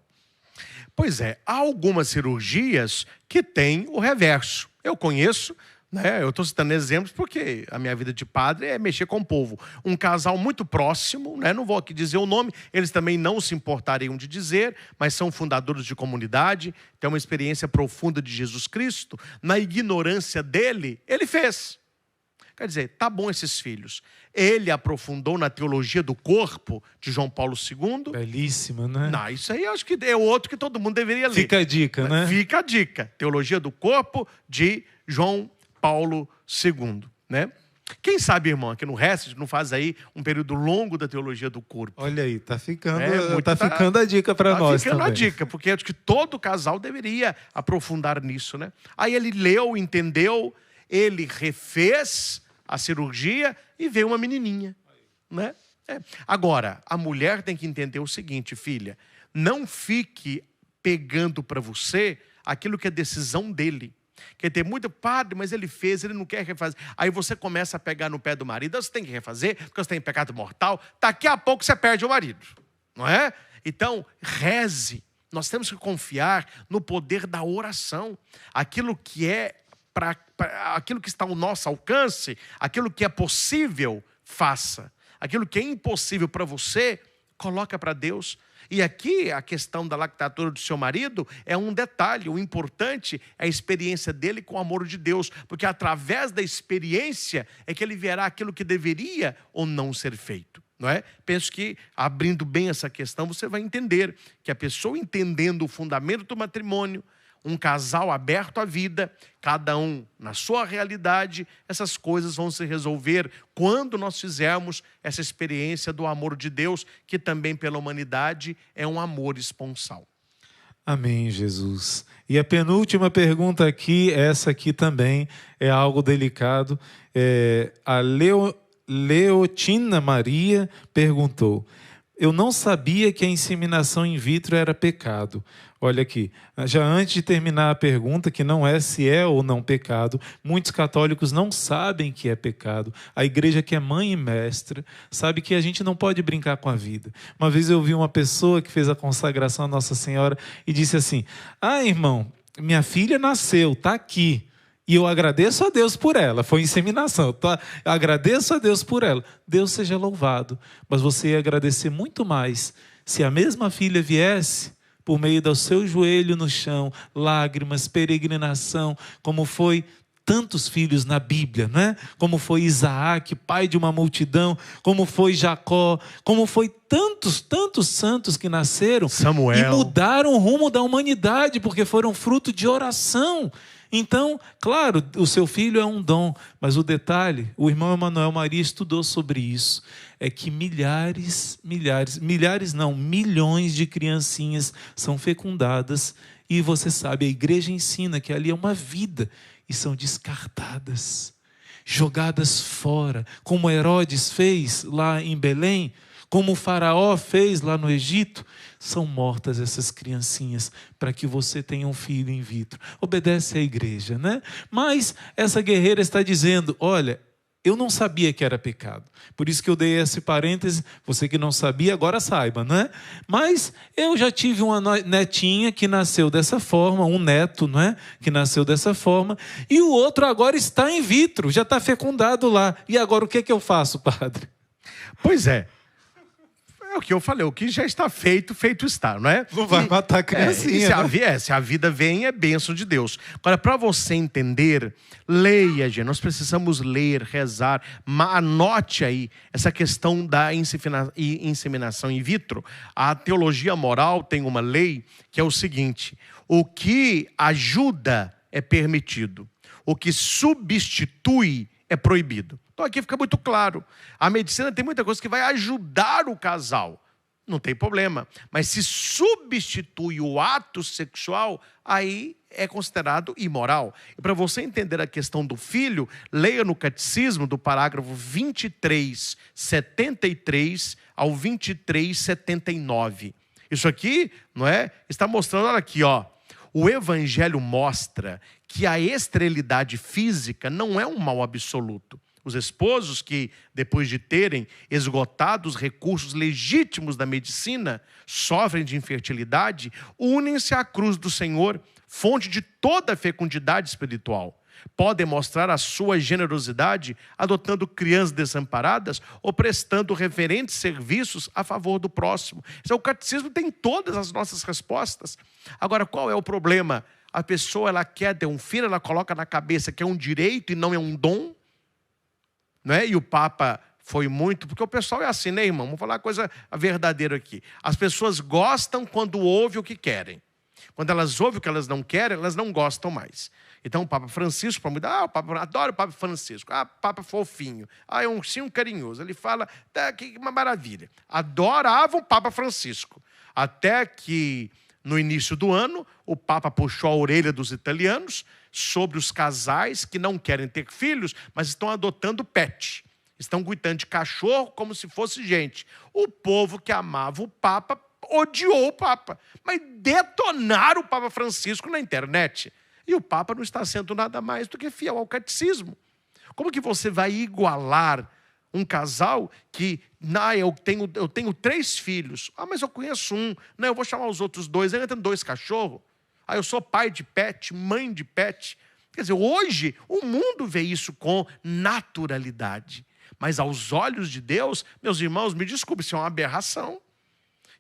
Pois é, há algumas cirurgias que têm o reverso. Eu conheço, né? Eu estou citando exemplos porque a minha vida de padre é mexer com o povo. Um casal muito próximo, né? Não vou aqui dizer o nome, eles também não se importariam de dizer, mas são fundadores de comunidade, têm uma experiência profunda de Jesus Cristo. Na ignorância dele, ele fez. Quer dizer, tá bom esses filhos. Ele aprofundou na teologia do corpo de João Paulo II. Belíssima, né? Não, isso aí eu acho que é outro que todo mundo deveria ler. Fica a dica, né? Fica a dica. Teologia do corpo de João Paulo II, né? Quem sabe, irmão, aqui no resto não faz aí um período longo da teologia do corpo. Olha aí, tá ficando ficando a dica para nós ficando também. a dica, porque acho que todo casal deveria aprofundar nisso, né? Aí ele leu, entendeu, ele refez a cirurgia e veio uma menininha, né? Agora, a mulher tem que entender o seguinte, filha, não fique pegando para você aquilo que é decisão dele. Quer ter muito padre, mas ele fez, ele não quer refazer. Aí você começa a pegar no pé do marido, você tem que refazer, porque você tem pecado mortal. Daqui a pouco você perde o marido, não é? Então, reze. Nós temos que confiar no poder da oração. Aquilo que aquilo que está ao nosso alcance, aquilo que é possível, faça. Aquilo que é impossível para você, coloca para Deus. E aqui a questão da lactatura do seu marido é um detalhe. O importante é a experiência dele com o amor de Deus. Porque através da experiência é que ele verá aquilo que deveria ou não ser feito. Não é? Penso que, abrindo bem essa questão, você vai entender que a pessoa entendendo o fundamento do matrimônio, um casal aberto à vida, cada um na sua realidade, essas coisas vão se resolver quando nós fizermos essa experiência do amor de Deus, que também pela humanidade é um amor esponsal. Amém, Jesus. E a penúltima pergunta aqui, essa aqui também é algo delicado. A Leotina Maria perguntou: eu não sabia que a inseminação in vitro era pecado. Olha aqui, já antes de terminar a pergunta, que não é se é ou não pecado, muitos católicos não sabem que é pecado. A igreja, que é mãe e mestra, sabe que a gente não pode brincar com a vida. Uma vez eu vi uma pessoa que fez a consagração à Nossa Senhora e disse assim: irmão, minha filha nasceu, está aqui. E eu agradeço a Deus por ela. Foi inseminação, tá? Eu agradeço a Deus por ela. Deus seja louvado. Mas você ia agradecer muito mais se a mesma filha viesse por meio do seu joelho no chão, lágrimas, peregrinação, como foi tantos filhos na Bíblia, né? Como foi Isaac, pai de uma multidão, como foi Jacó, como foi tantos santos que nasceram Samuel. E mudaram o rumo da humanidade, porque foram fruto de oração. Então, claro, o seu filho é um dom, mas o detalhe, o irmão Emanuel Maria estudou sobre isso, é que milhões de criancinhas são fecundadas, e você sabe, a igreja ensina que ali é uma vida, e são descartadas, jogadas fora, como Herodes fez lá em Belém, como o faraó fez lá no Egito. São mortas essas criancinhas para que você tenha um filho in vitro. Obedece à igreja, né? Mas essa guerreira está dizendo: olha, eu não sabia que era pecado. Por isso que eu dei esse parêntese. Você que não sabia, agora saiba, né? Mas eu já tive uma netinha que nasceu dessa forma, um neto, não é? Que nasceu dessa forma. E o outro agora está in vitro, já está fecundado lá. E agora o que eu faço, padre? Pois é. É o que eu falei, o que já está feito, feito está, não é? Não vai matar a criancinha. Se a vida vem, é bênção de Deus. Agora, para você entender, leia, gente. Nós precisamos ler, rezar. Anote aí essa questão da inseminação in vitro. A teologia moral tem uma lei que é o seguinte: o que ajuda é permitido, o que substitui é proibido. Então aqui fica muito claro. A medicina tem muita coisa que vai ajudar o casal. Não tem problema. Mas se substitui o ato sexual, aí é considerado imoral. E para você entender a questão do filho, leia no Catecismo do parágrafo 2373 ao 2379. Isso aqui, não é? Está mostrando, olha aqui, ó. O Evangelho mostra que a esterilidade física não é um mal absoluto. Os esposos que, depois de terem esgotado os recursos legítimos da medicina, sofrem de infertilidade, unem-se à cruz do Senhor, fonte de toda a fecundidade espiritual. Podem mostrar a sua generosidade adotando crianças desamparadas ou prestando reverentes serviços a favor do próximo. O catecismo tem todas as nossas respostas. Agora, qual é o problema? A pessoa, ela quer ter um filho, ela coloca na cabeça que é um direito e não é um dom, né? E o Papa foi muito, porque o pessoal é assim, né, irmão? Vamos falar uma coisa verdadeira aqui. As pessoas gostam quando ouvem o que querem. Quando elas ouvem o que elas não querem, elas não gostam mais. Então o Papa Francisco, para mudar, adoro o Papa Francisco, Papa fofinho, é um ursinho carinhoso, ele fala, que uma maravilha. Adoravam o Papa Francisco, até que no início do ano, o Papa puxou a orelha dos italianos sobre os casais que não querem ter filhos, mas estão adotando pet. Estão cuidando de cachorro como se fosse gente. O povo que amava o Papa odiou o Papa, mas detonaram o Papa Francisco na internet. E o Papa não está sendo nada mais do que fiel ao catecismo. Como que você vai igualar um casal que, eu tenho 3 filhos. Mas eu conheço um. Não, eu vou chamar os outros 2. Eu tenho 2 cachorros. Eu sou pai de pet, mãe de pet. Quer dizer, hoje o mundo vê isso com naturalidade. Mas aos olhos de Deus, meus irmãos, me desculpe, isso é uma aberração.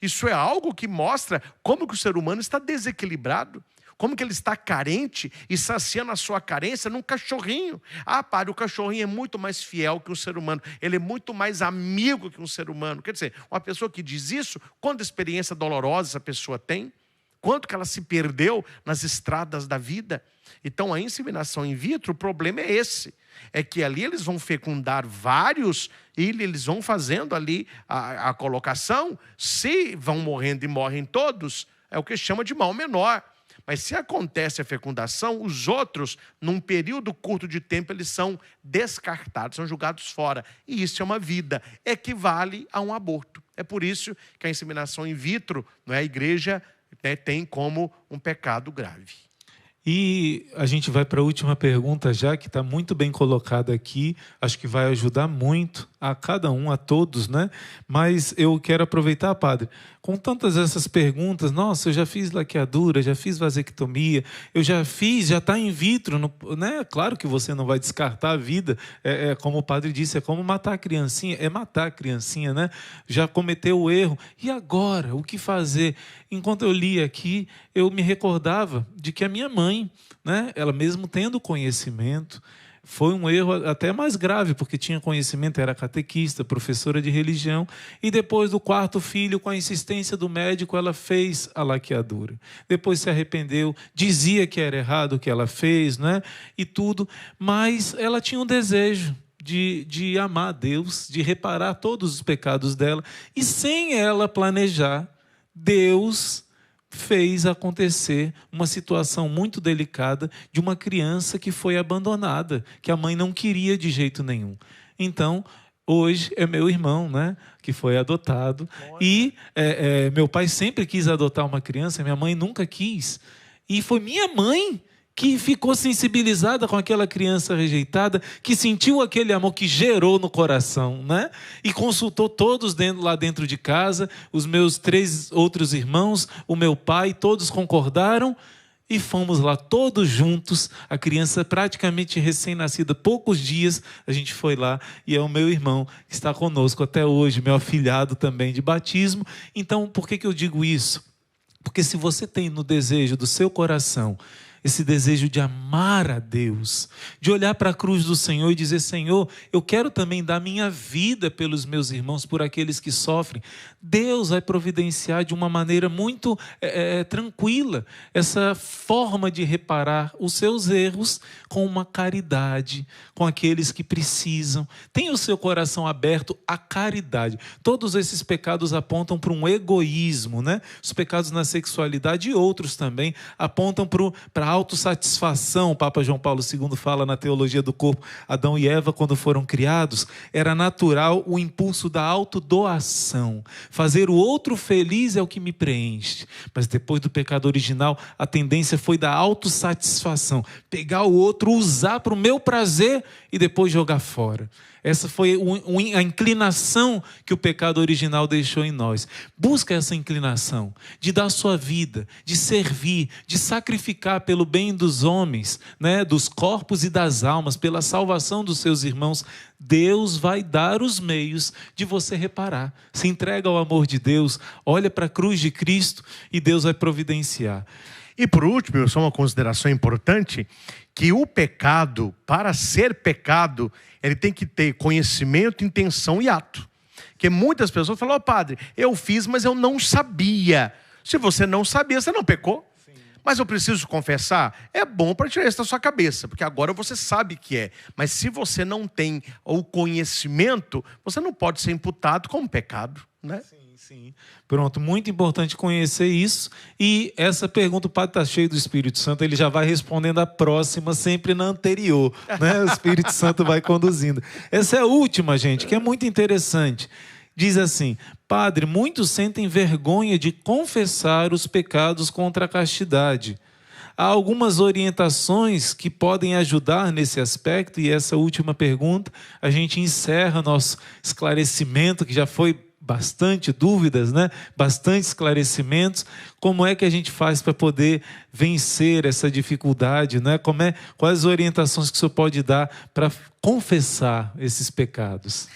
Isso é algo que mostra como que o ser humano está desequilibrado. Como que ele está carente e saciando a sua carência num cachorrinho. Padre, o cachorrinho é muito mais fiel que um ser humano. Ele é muito mais amigo que um ser humano. Quer dizer, uma pessoa que diz isso, quanta experiência dolorosa essa pessoa tem? Quanto que ela se perdeu nas estradas da vida? Então, a inseminação in vitro, o problema é esse. É que ali eles vão fecundar vários e eles vão fazendo ali a colocação. Se vão morrendo e morrem todos, é o que chama de mal menor. Mas se acontece a fecundação, os outros, num período curto de tempo, eles são descartados, são julgados fora. E isso é uma vida, equivale a um aborto. É por isso que a inseminação in vitro, a igreja tem como um pecado grave. E a gente vai para a última pergunta já, que está muito bem colocada aqui. Acho que vai ajudar muito a cada um, a todos, né? Mas eu quero aproveitar, padre, com tantas essas perguntas. Nossa, eu já fiz laqueadura, já fiz vasectomia, eu já está in vitro, né? Claro que você não vai descartar a vida, como o padre disse, é como matar a criancinha, né? Já cometeu o erro. E agora, o que fazer? Enquanto eu li aqui, eu me recordava de que a minha mãe, né, ela mesmo tendo conhecimento, foi um erro até mais grave, porque tinha conhecimento, era catequista, professora de religião, e depois do 4º filho, com a insistência do médico, ela fez a laqueadura. Depois se arrependeu, dizia que era errado o que ela fez, né, e tudo, mas ela tinha um desejo de amar a Deus, de reparar todos os pecados dela, e sem ela planejar, Deus fez acontecer uma situação muito delicada de uma criança que foi abandonada, que a mãe não queria de jeito nenhum. Então, hoje é meu irmão, né, que foi adotado. E meu pai sempre quis adotar uma criança, minha mãe nunca quis. E foi minha mãe que ficou sensibilizada com aquela criança rejeitada, que sentiu aquele amor que gerou no coração, né? E consultou todos lá dentro de casa, os meus 3 outros irmãos, o meu pai, todos concordaram e fomos lá todos juntos, a criança praticamente recém-nascida, poucos dias, a gente foi lá e é o meu irmão que está conosco até hoje, meu afilhado também de batismo. Então, por que eu digo isso? Porque se você tem no desejo do seu coração esse desejo de amar a Deus, de olhar para a cruz do Senhor e dizer: Senhor, eu quero também dar minha vida pelos meus irmãos, por aqueles que sofrem, Deus vai providenciar de uma maneira muito tranquila essa forma de reparar os seus erros com uma caridade, com aqueles que precisam. Tenha o seu coração aberto à caridade. Todos esses pecados apontam para um egoísmo, né? Os pecados na sexualidade e outros também apontam para autossatisfação. O Papa João Paulo II fala na Teologia do Corpo, Adão e Eva, quando foram criados, era natural o impulso da autodoação. Fazer o outro feliz é o que me preenche. Mas depois do pecado original, a tendência foi da autossatisfação. Pegar o outro, usar para o meu prazer e depois jogar fora. Essa foi a inclinação que o pecado original deixou em nós. Busca essa inclinação de dar sua vida, de servir, de sacrificar pelo bem dos homens, né, dos corpos e das almas, pela salvação dos seus irmãos. Deus vai dar os meios de você reparar. Se entrega ao amor de Deus, olha para a cruz de Cristo e Deus vai providenciar. E por último, só uma consideração importante, que o pecado, para ser pecado, ele tem que ter conhecimento, intenção e ato. Porque muitas pessoas falam, padre, eu fiz, mas eu não sabia. Se você não sabia, você não pecou. Sim. Mas eu preciso confessar, é bom para tirar isso da sua cabeça, porque agora você sabe que é. Mas se você não tem o conhecimento, você não pode ser imputado como pecado, né? Sim. Sim. Pronto, muito importante conhecer isso. E essa pergunta, o padre está cheio do Espírito Santo, ele já vai respondendo a próxima, sempre na anterior, né? O Espírito Santo vai conduzindo. Essa é a última, gente, que é muito interessante. Diz assim, padre, muitos sentem vergonha de confessar os pecados contra a castidade. Há algumas orientações que podem ajudar nesse aspecto, e essa última pergunta, a gente encerra nosso esclarecimento, que já foi bastante dúvidas, né? Bastante esclarecimentos. Como é que a gente faz para poder vencer essa dificuldade, né? Quais as orientações que o senhor pode dar para confessar esses pecados?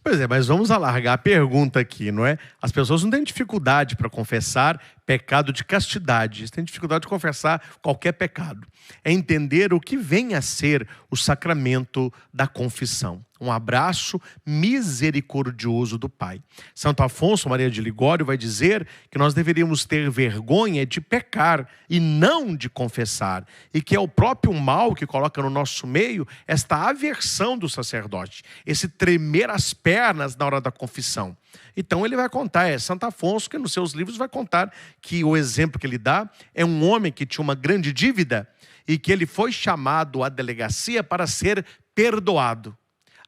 Pois é, mas vamos alargar a pergunta aqui, não é? As pessoas não têm dificuldade para confessar pecado de castidade, eles têm dificuldade de confessar qualquer pecado. É entender o que vem a ser o sacramento da confissão. Um abraço misericordioso do Pai. Santo Afonso Maria de Ligório vai dizer que nós deveríamos ter vergonha de pecar e não de confessar. E que é o próprio mal que coloca no nosso meio esta aversão do sacerdote. Esse tremer as pernas na hora da confissão. Então ele vai contar, Santo Afonso, que nos seus livros vai contar que o exemplo que ele dá é um homem que tinha uma grande dívida e que ele foi chamado à delegacia para ser perdoado.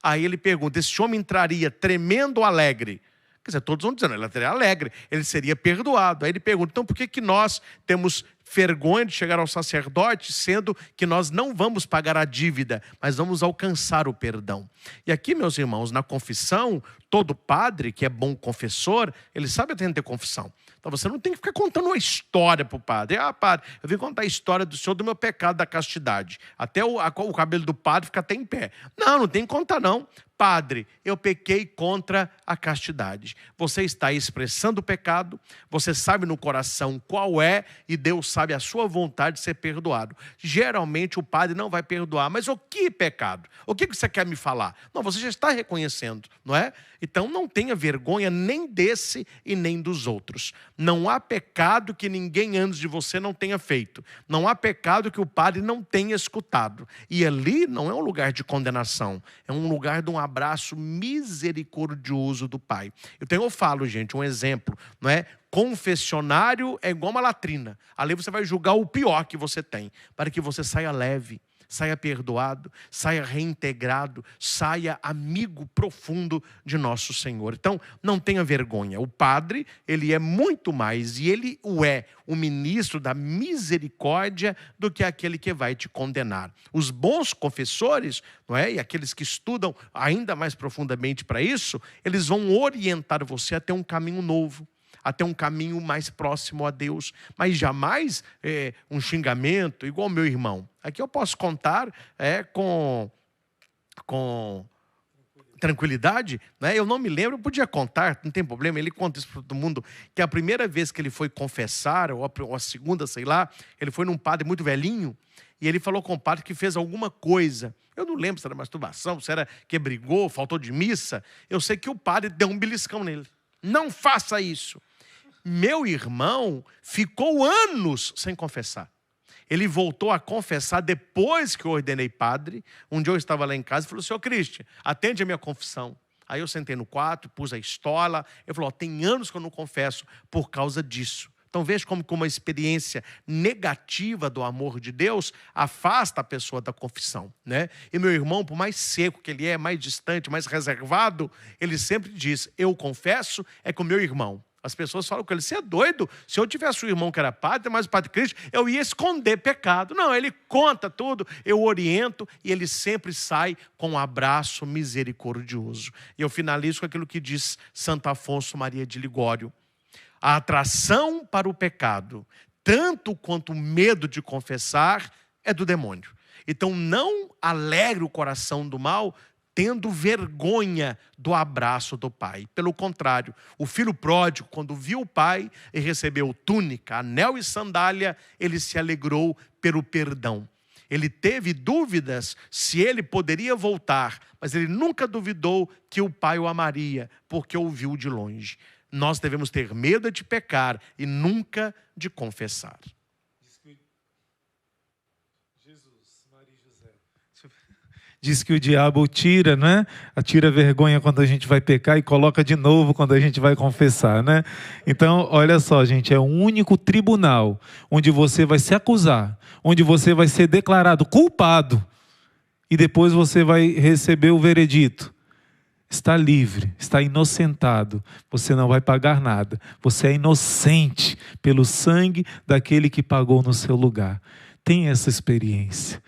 Aí ele pergunta, esse homem entraria tremendo ou alegre? Quer dizer, todos vão dizendo, ele entraria alegre, ele seria perdoado. Aí ele pergunta, então por que nós temos vergonha de chegar ao sacerdote, sendo que nós não vamos pagar a dívida, mas vamos alcançar o perdão? E aqui, meus irmãos, na confissão, todo padre que é bom confessor, ele sabe atender confissão. Então você não tem que ficar contando uma história para o padre. Padre, eu vim contar a história do senhor do meu pecado da castidade. Até o cabelo do padre fica até em pé. Não tem que contar não. Padre, eu pequei contra a castidade. Você está expressando o pecado, você sabe no coração qual é, e Deus sabe a sua vontade de ser perdoado. Geralmente o padre não vai perdoar, mas o que pecado? O que você quer me falar? Não, você já está reconhecendo, não é? Então não tenha vergonha nem desse e nem dos outros. Não há pecado que ninguém antes de você não tenha feito. Não há pecado que o padre não tenha escutado. E ali não é um lugar de condenação, é um lugar de um abraço misericordioso do Pai. Eu falo, gente, um exemplo, não é? Confessionário é igual uma latrina. Ali você vai julgar o pior que você tem, para que você saia leve, saia perdoado, saia reintegrado, saia amigo profundo de nosso Senhor. Então, não tenha vergonha. O padre, ele é muito mais, e ele o ministro da misericórdia, do que aquele que vai te condenar. Os bons confessores, não é? E aqueles que estudam ainda mais profundamente para isso, eles vão orientar você a ter um caminho novo, até um caminho mais próximo a Deus, mas jamais um xingamento, igual meu irmão. Aqui eu posso contar com tranquilidade, né? Eu não me lembro, eu podia contar, não tem problema, ele conta isso para todo mundo, que a primeira vez que ele foi confessar, ou a segunda, sei lá, ele foi num padre muito velhinho, e ele falou com o padre que fez alguma coisa. Eu não lembro se era masturbação, se era que brigou, faltou de missa. Eu sei que o padre deu um beliscão nele. Não faça isso. Meu irmão ficou anos sem confessar. Ele voltou a confessar depois que eu ordenei padre. Um dia eu estava lá em casa e falou, senhor Cristian, atende a minha confissão. Aí eu sentei no quarto, pus a estola. Ele falou, tem anos que eu não confesso por causa disso. Então veja como que uma experiência negativa do amor de Deus afasta a pessoa da confissão, né? E meu irmão, por mais seco que ele é, mais distante, mais reservado, ele sempre diz, eu confesso é com o meu irmão. As pessoas falam com ele, você é doido? Se eu tivesse um irmão que era padre, mas o padre Cristo, eu ia esconder pecado. Não, ele conta tudo, eu oriento e ele sempre sai com um abraço misericordioso. E eu finalizo com aquilo que diz Santo Afonso Maria de Ligório. A atração para o pecado, tanto quanto o medo de confessar, é do demônio. Então não alegre o coração do mal, tendo vergonha do abraço do pai. Pelo contrário, o filho pródigo, quando viu o pai e recebeu túnica, anel e sandália, ele se alegrou pelo perdão. Ele teve dúvidas se ele poderia voltar, mas ele nunca duvidou que o pai o amaria, porque o viu de longe. Nós devemos ter medo de pecar e nunca de confessar. Diz que o diabo tira, né? Tira vergonha quando a gente vai pecar e coloca de novo quando a gente vai confessar, né? Então, olha só, gente, é o único tribunal onde você vai se acusar, onde você vai ser declarado culpado e depois você vai receber o veredito. Está livre, está inocentado, você não vai pagar nada. Você é inocente pelo sangue daquele que pagou no seu lugar. Tem essa experiência.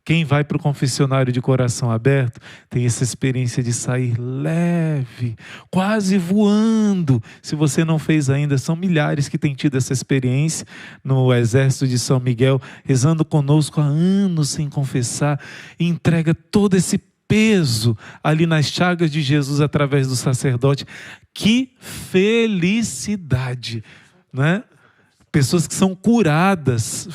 Quem vai para o confessionário de coração aberto tem essa experiência de sair leve, quase voando. Se você não fez ainda, são milhares que têm tido essa experiência no exército de São Miguel, rezando conosco há anos sem confessar, e entrega todo esse peso ali nas chagas de Jesus através do sacerdote. Que felicidade, né? Pessoas que são curadas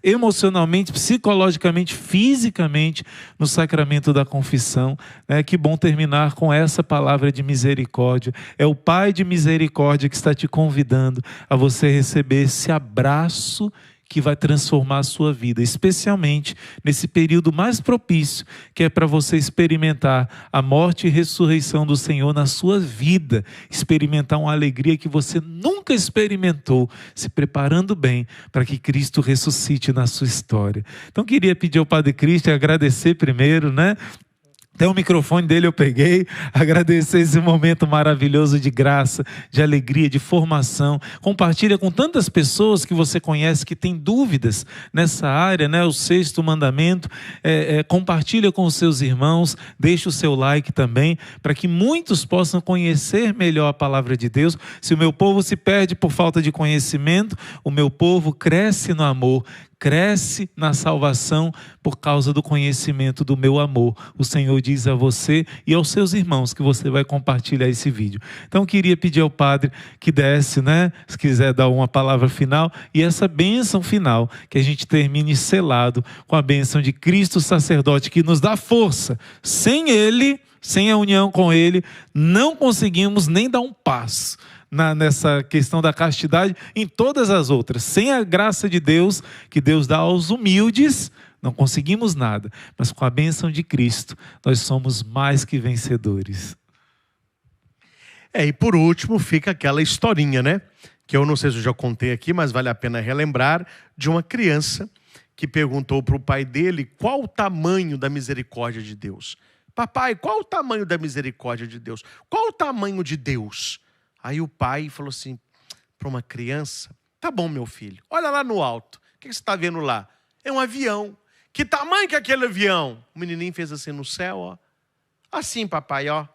emocionalmente, psicologicamente, fisicamente no sacramento da confissão. Que bom terminar com essa palavra de misericórdia. É o Pai de misericórdia que está te convidando a você receber esse abraço que vai transformar a sua vida, especialmente nesse período mais propício, que é para você experimentar a morte e ressurreição do Senhor na sua vida, experimentar uma alegria que você nunca experimentou, se preparando bem para que Cristo ressuscite na sua história. Então queria pedir ao Padre Cristo e agradecer primeiro, né? Até o microfone dele eu peguei, agradecer esse momento maravilhoso de graça, de alegria, de formação. Compartilha com tantas pessoas que você conhece que têm dúvidas nessa área, né? O 6º mandamento. Compartilha com os seus irmãos, deixa o seu like também, para que muitos possam conhecer melhor a palavra de Deus. Se o meu povo se perde por falta de conhecimento, o meu povo cresce no amor, cresce na salvação por causa do conhecimento do meu amor. O Senhor diz a você e aos seus irmãos que você vai compartilhar esse vídeo. Então eu queria pedir ao Padre que desse, né? Se quiser dar uma palavra final e essa bênção final, que a gente termine selado com a bênção de Cristo sacerdote, que nos dá força. Sem Ele, sem a união com Ele, não conseguimos nem dar um passo nessa questão da castidade, em todas as outras. Sem a graça de Deus, que Deus dá aos humildes, não conseguimos nada. Mas com a bênção de Cristo, nós somos mais que vencedores. E por último fica aquela historinha, né? Que eu não sei se eu já contei aqui, mas vale a pena relembrar, de uma criança que perguntou para o pai dele qual o tamanho da misericórdia de Deus. Papai, qual o tamanho da misericórdia de Deus? Qual o tamanho de Deus? Aí o pai falou assim para uma criança, tá bom, meu filho, olha lá no alto, o que você está vendo lá? É um avião. Que tamanho que é aquele avião? O menininho fez assim no céu, ó. Assim, papai, ó.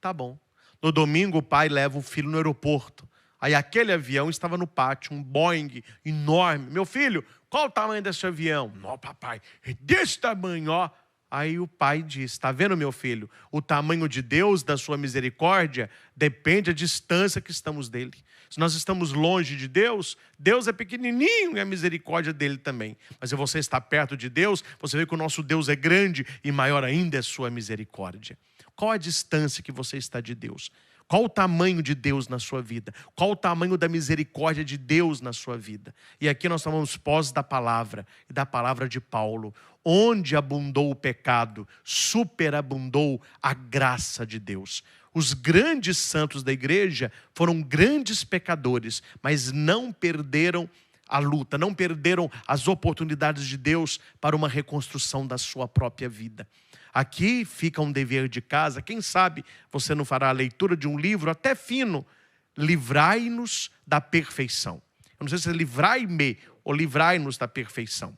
Tá bom. No domingo o pai leva o filho no aeroporto. Aí aquele avião estava no pátio, um Boeing enorme. Meu filho, qual o tamanho desse avião? Não, papai, é desse tamanho, ó. Aí o pai diz, está vendo, meu filho? O tamanho de Deus, da sua misericórdia, depende da distância que estamos dele. Se nós estamos longe de Deus, Deus é pequenininho e a misericórdia dele também. Mas se você está perto de Deus, você vê que o nosso Deus é grande e maior ainda é a sua misericórdia. Qual a distância que você está de Deus? Qual o tamanho de Deus na sua vida? Qual o tamanho da misericórdia de Deus na sua vida? E aqui nós tomamos posse da palavra, e da palavra de Paulo. Onde abundou o pecado, superabundou a graça de Deus. Os grandes santos da igreja foram grandes pecadores, mas não perderam a luta, não perderam as oportunidades de Deus para uma reconstrução da sua própria vida. Aqui fica um dever de casa. Quem sabe você não fará a leitura de um livro até fino, Livrai-nos da perfeição. Eu não sei se é livrai-me ou livrai-nos da perfeição.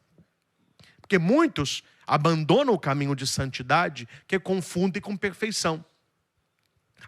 Porque muitos abandonam o caminho de santidade, que confundem com perfeição.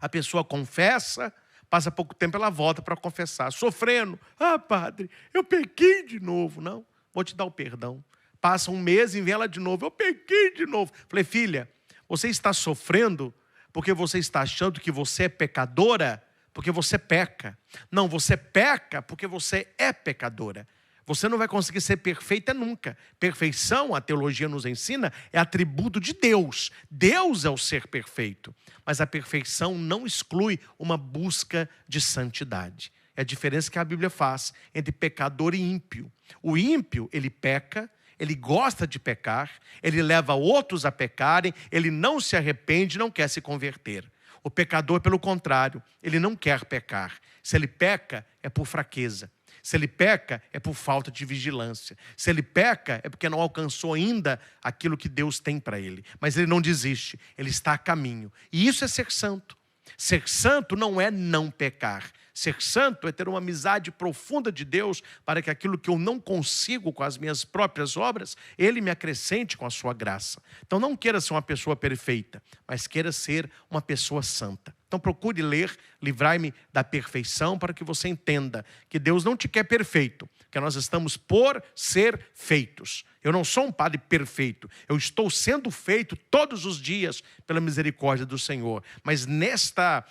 A pessoa confessa, passa pouco tempo, ela volta para confessar, sofrendo. Ah, padre, eu pequei de novo. Não, vou te dar o perdão. Passa um mês e vem ela de novo. Eu pequei de novo. Falei, filha, você está sofrendo porque você está achando que você é pecadora, porque você peca. Não, você peca porque você é pecadora. Você não vai conseguir ser perfeita nunca. Perfeição, a teologia nos ensina, é atributo de Deus. Deus é o ser perfeito. Mas a perfeição não exclui uma busca de santidade. É a diferença que a Bíblia faz entre pecador e ímpio. O ímpio, ele peca, ele gosta de pecar, ele leva outros a pecarem, ele não se arrepende, não quer se converter. O pecador, pelo contrário, ele não quer pecar. Se ele peca, é por fraqueza. Se ele peca, é por falta de vigilância. Se ele peca, é porque não alcançou ainda aquilo que Deus tem para ele. Mas ele não desiste, ele está a caminho. E isso é ser santo. Ser santo não é não pecar. Ser santo é ter uma amizade profunda de Deus para que aquilo que eu não consigo com as minhas próprias obras, Ele me acrescente com a sua graça. Então não queira ser uma pessoa perfeita, mas queira ser uma pessoa santa. Então procure ler, livrai-me da perfeição, para que você entenda que Deus não te quer perfeito, que nós estamos por ser feitos. Eu não sou um padre perfeito, eu estou sendo feito todos os dias pela misericórdia do Senhor. Mas nesta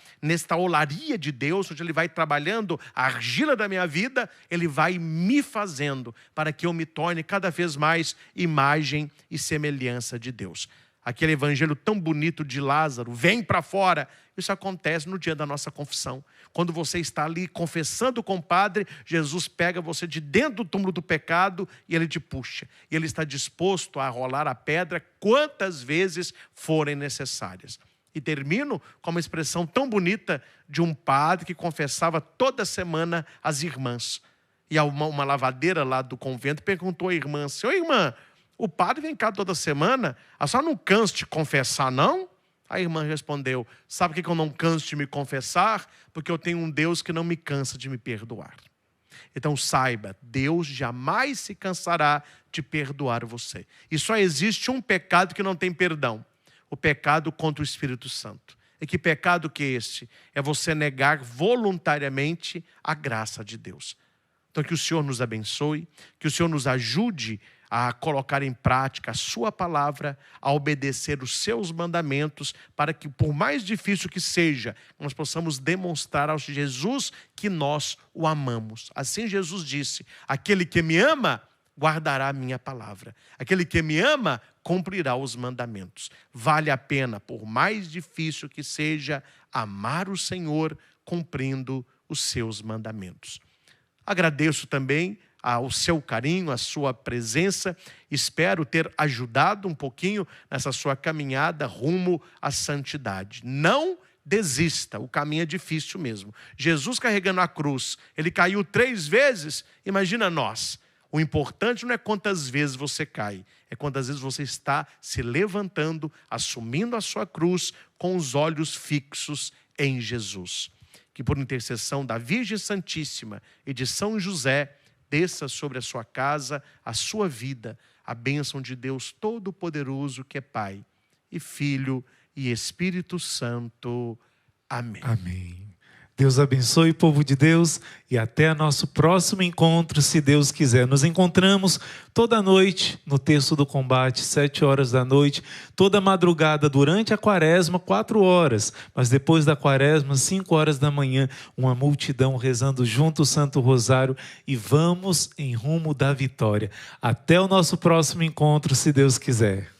olaria de Deus, onde Ele vai trabalhando a argila da minha vida, Ele vai me fazendo para que eu me torne cada vez mais imagem e semelhança de Deus. Aquele evangelho tão bonito de Lázaro, vem para fora. Isso acontece no dia da nossa confissão. Quando você está ali confessando com o Padre, Jesus pega você de dentro do túmulo do pecado e Ele te puxa. E Ele está disposto a rolar a pedra quantas vezes forem necessárias. E termino com uma expressão tão bonita de um padre que confessava toda semana as irmãs. E uma lavadeira lá do convento perguntou à irmã, "Ô irmã, o padre vem cá toda semana, a senhora não cansa de confessar, não?" A irmã respondeu, "Sabe por que eu não canso de me confessar? Porque eu tenho um Deus que não me cansa de me perdoar." Então saiba, Deus jamais se cansará de perdoar você. E só existe um pecado que não tem perdão, o pecado contra o Espírito Santo. E que pecado que é este? É você negar voluntariamente a graça de Deus. Então que o Senhor nos abençoe, que o Senhor nos ajude a colocar em prática a sua palavra, a obedecer os seus mandamentos, para que, por mais difícil que seja, nós possamos demonstrar ao Jesus que nós o amamos. Assim Jesus disse, aquele que me ama, guardará a minha palavra. Aquele que me ama, cumprirá os mandamentos. Vale a pena, por mais difícil que seja, amar o Senhor, cumprindo os seus mandamentos. Agradeço também o seu carinho, a sua presença. Espero ter ajudado um pouquinho nessa sua caminhada rumo à santidade. Não desista, o caminho é difícil mesmo. Jesus carregando a cruz, Ele caiu 3 vezes, imagina nós. O importante não é quantas vezes você cai, é quantas vezes você está se levantando, assumindo a sua cruz com os olhos fixos em Jesus. Que por intercessão da Virgem Santíssima e de São José, desça sobre a sua casa, a sua vida, a bênção de Deus Todo-Poderoso, que é Pai e Filho e Espírito Santo. Amém. Amém. Deus abençoe, povo de Deus, e até nosso próximo encontro, se Deus quiser. Nos encontramos toda noite no Terço do Combate, 7 horas da noite, toda madrugada durante a quaresma, 4 horas, mas depois da quaresma, 5 horas da manhã, uma multidão rezando junto o Santo Rosário, e vamos em rumo da vitória. Até o nosso próximo encontro, se Deus quiser.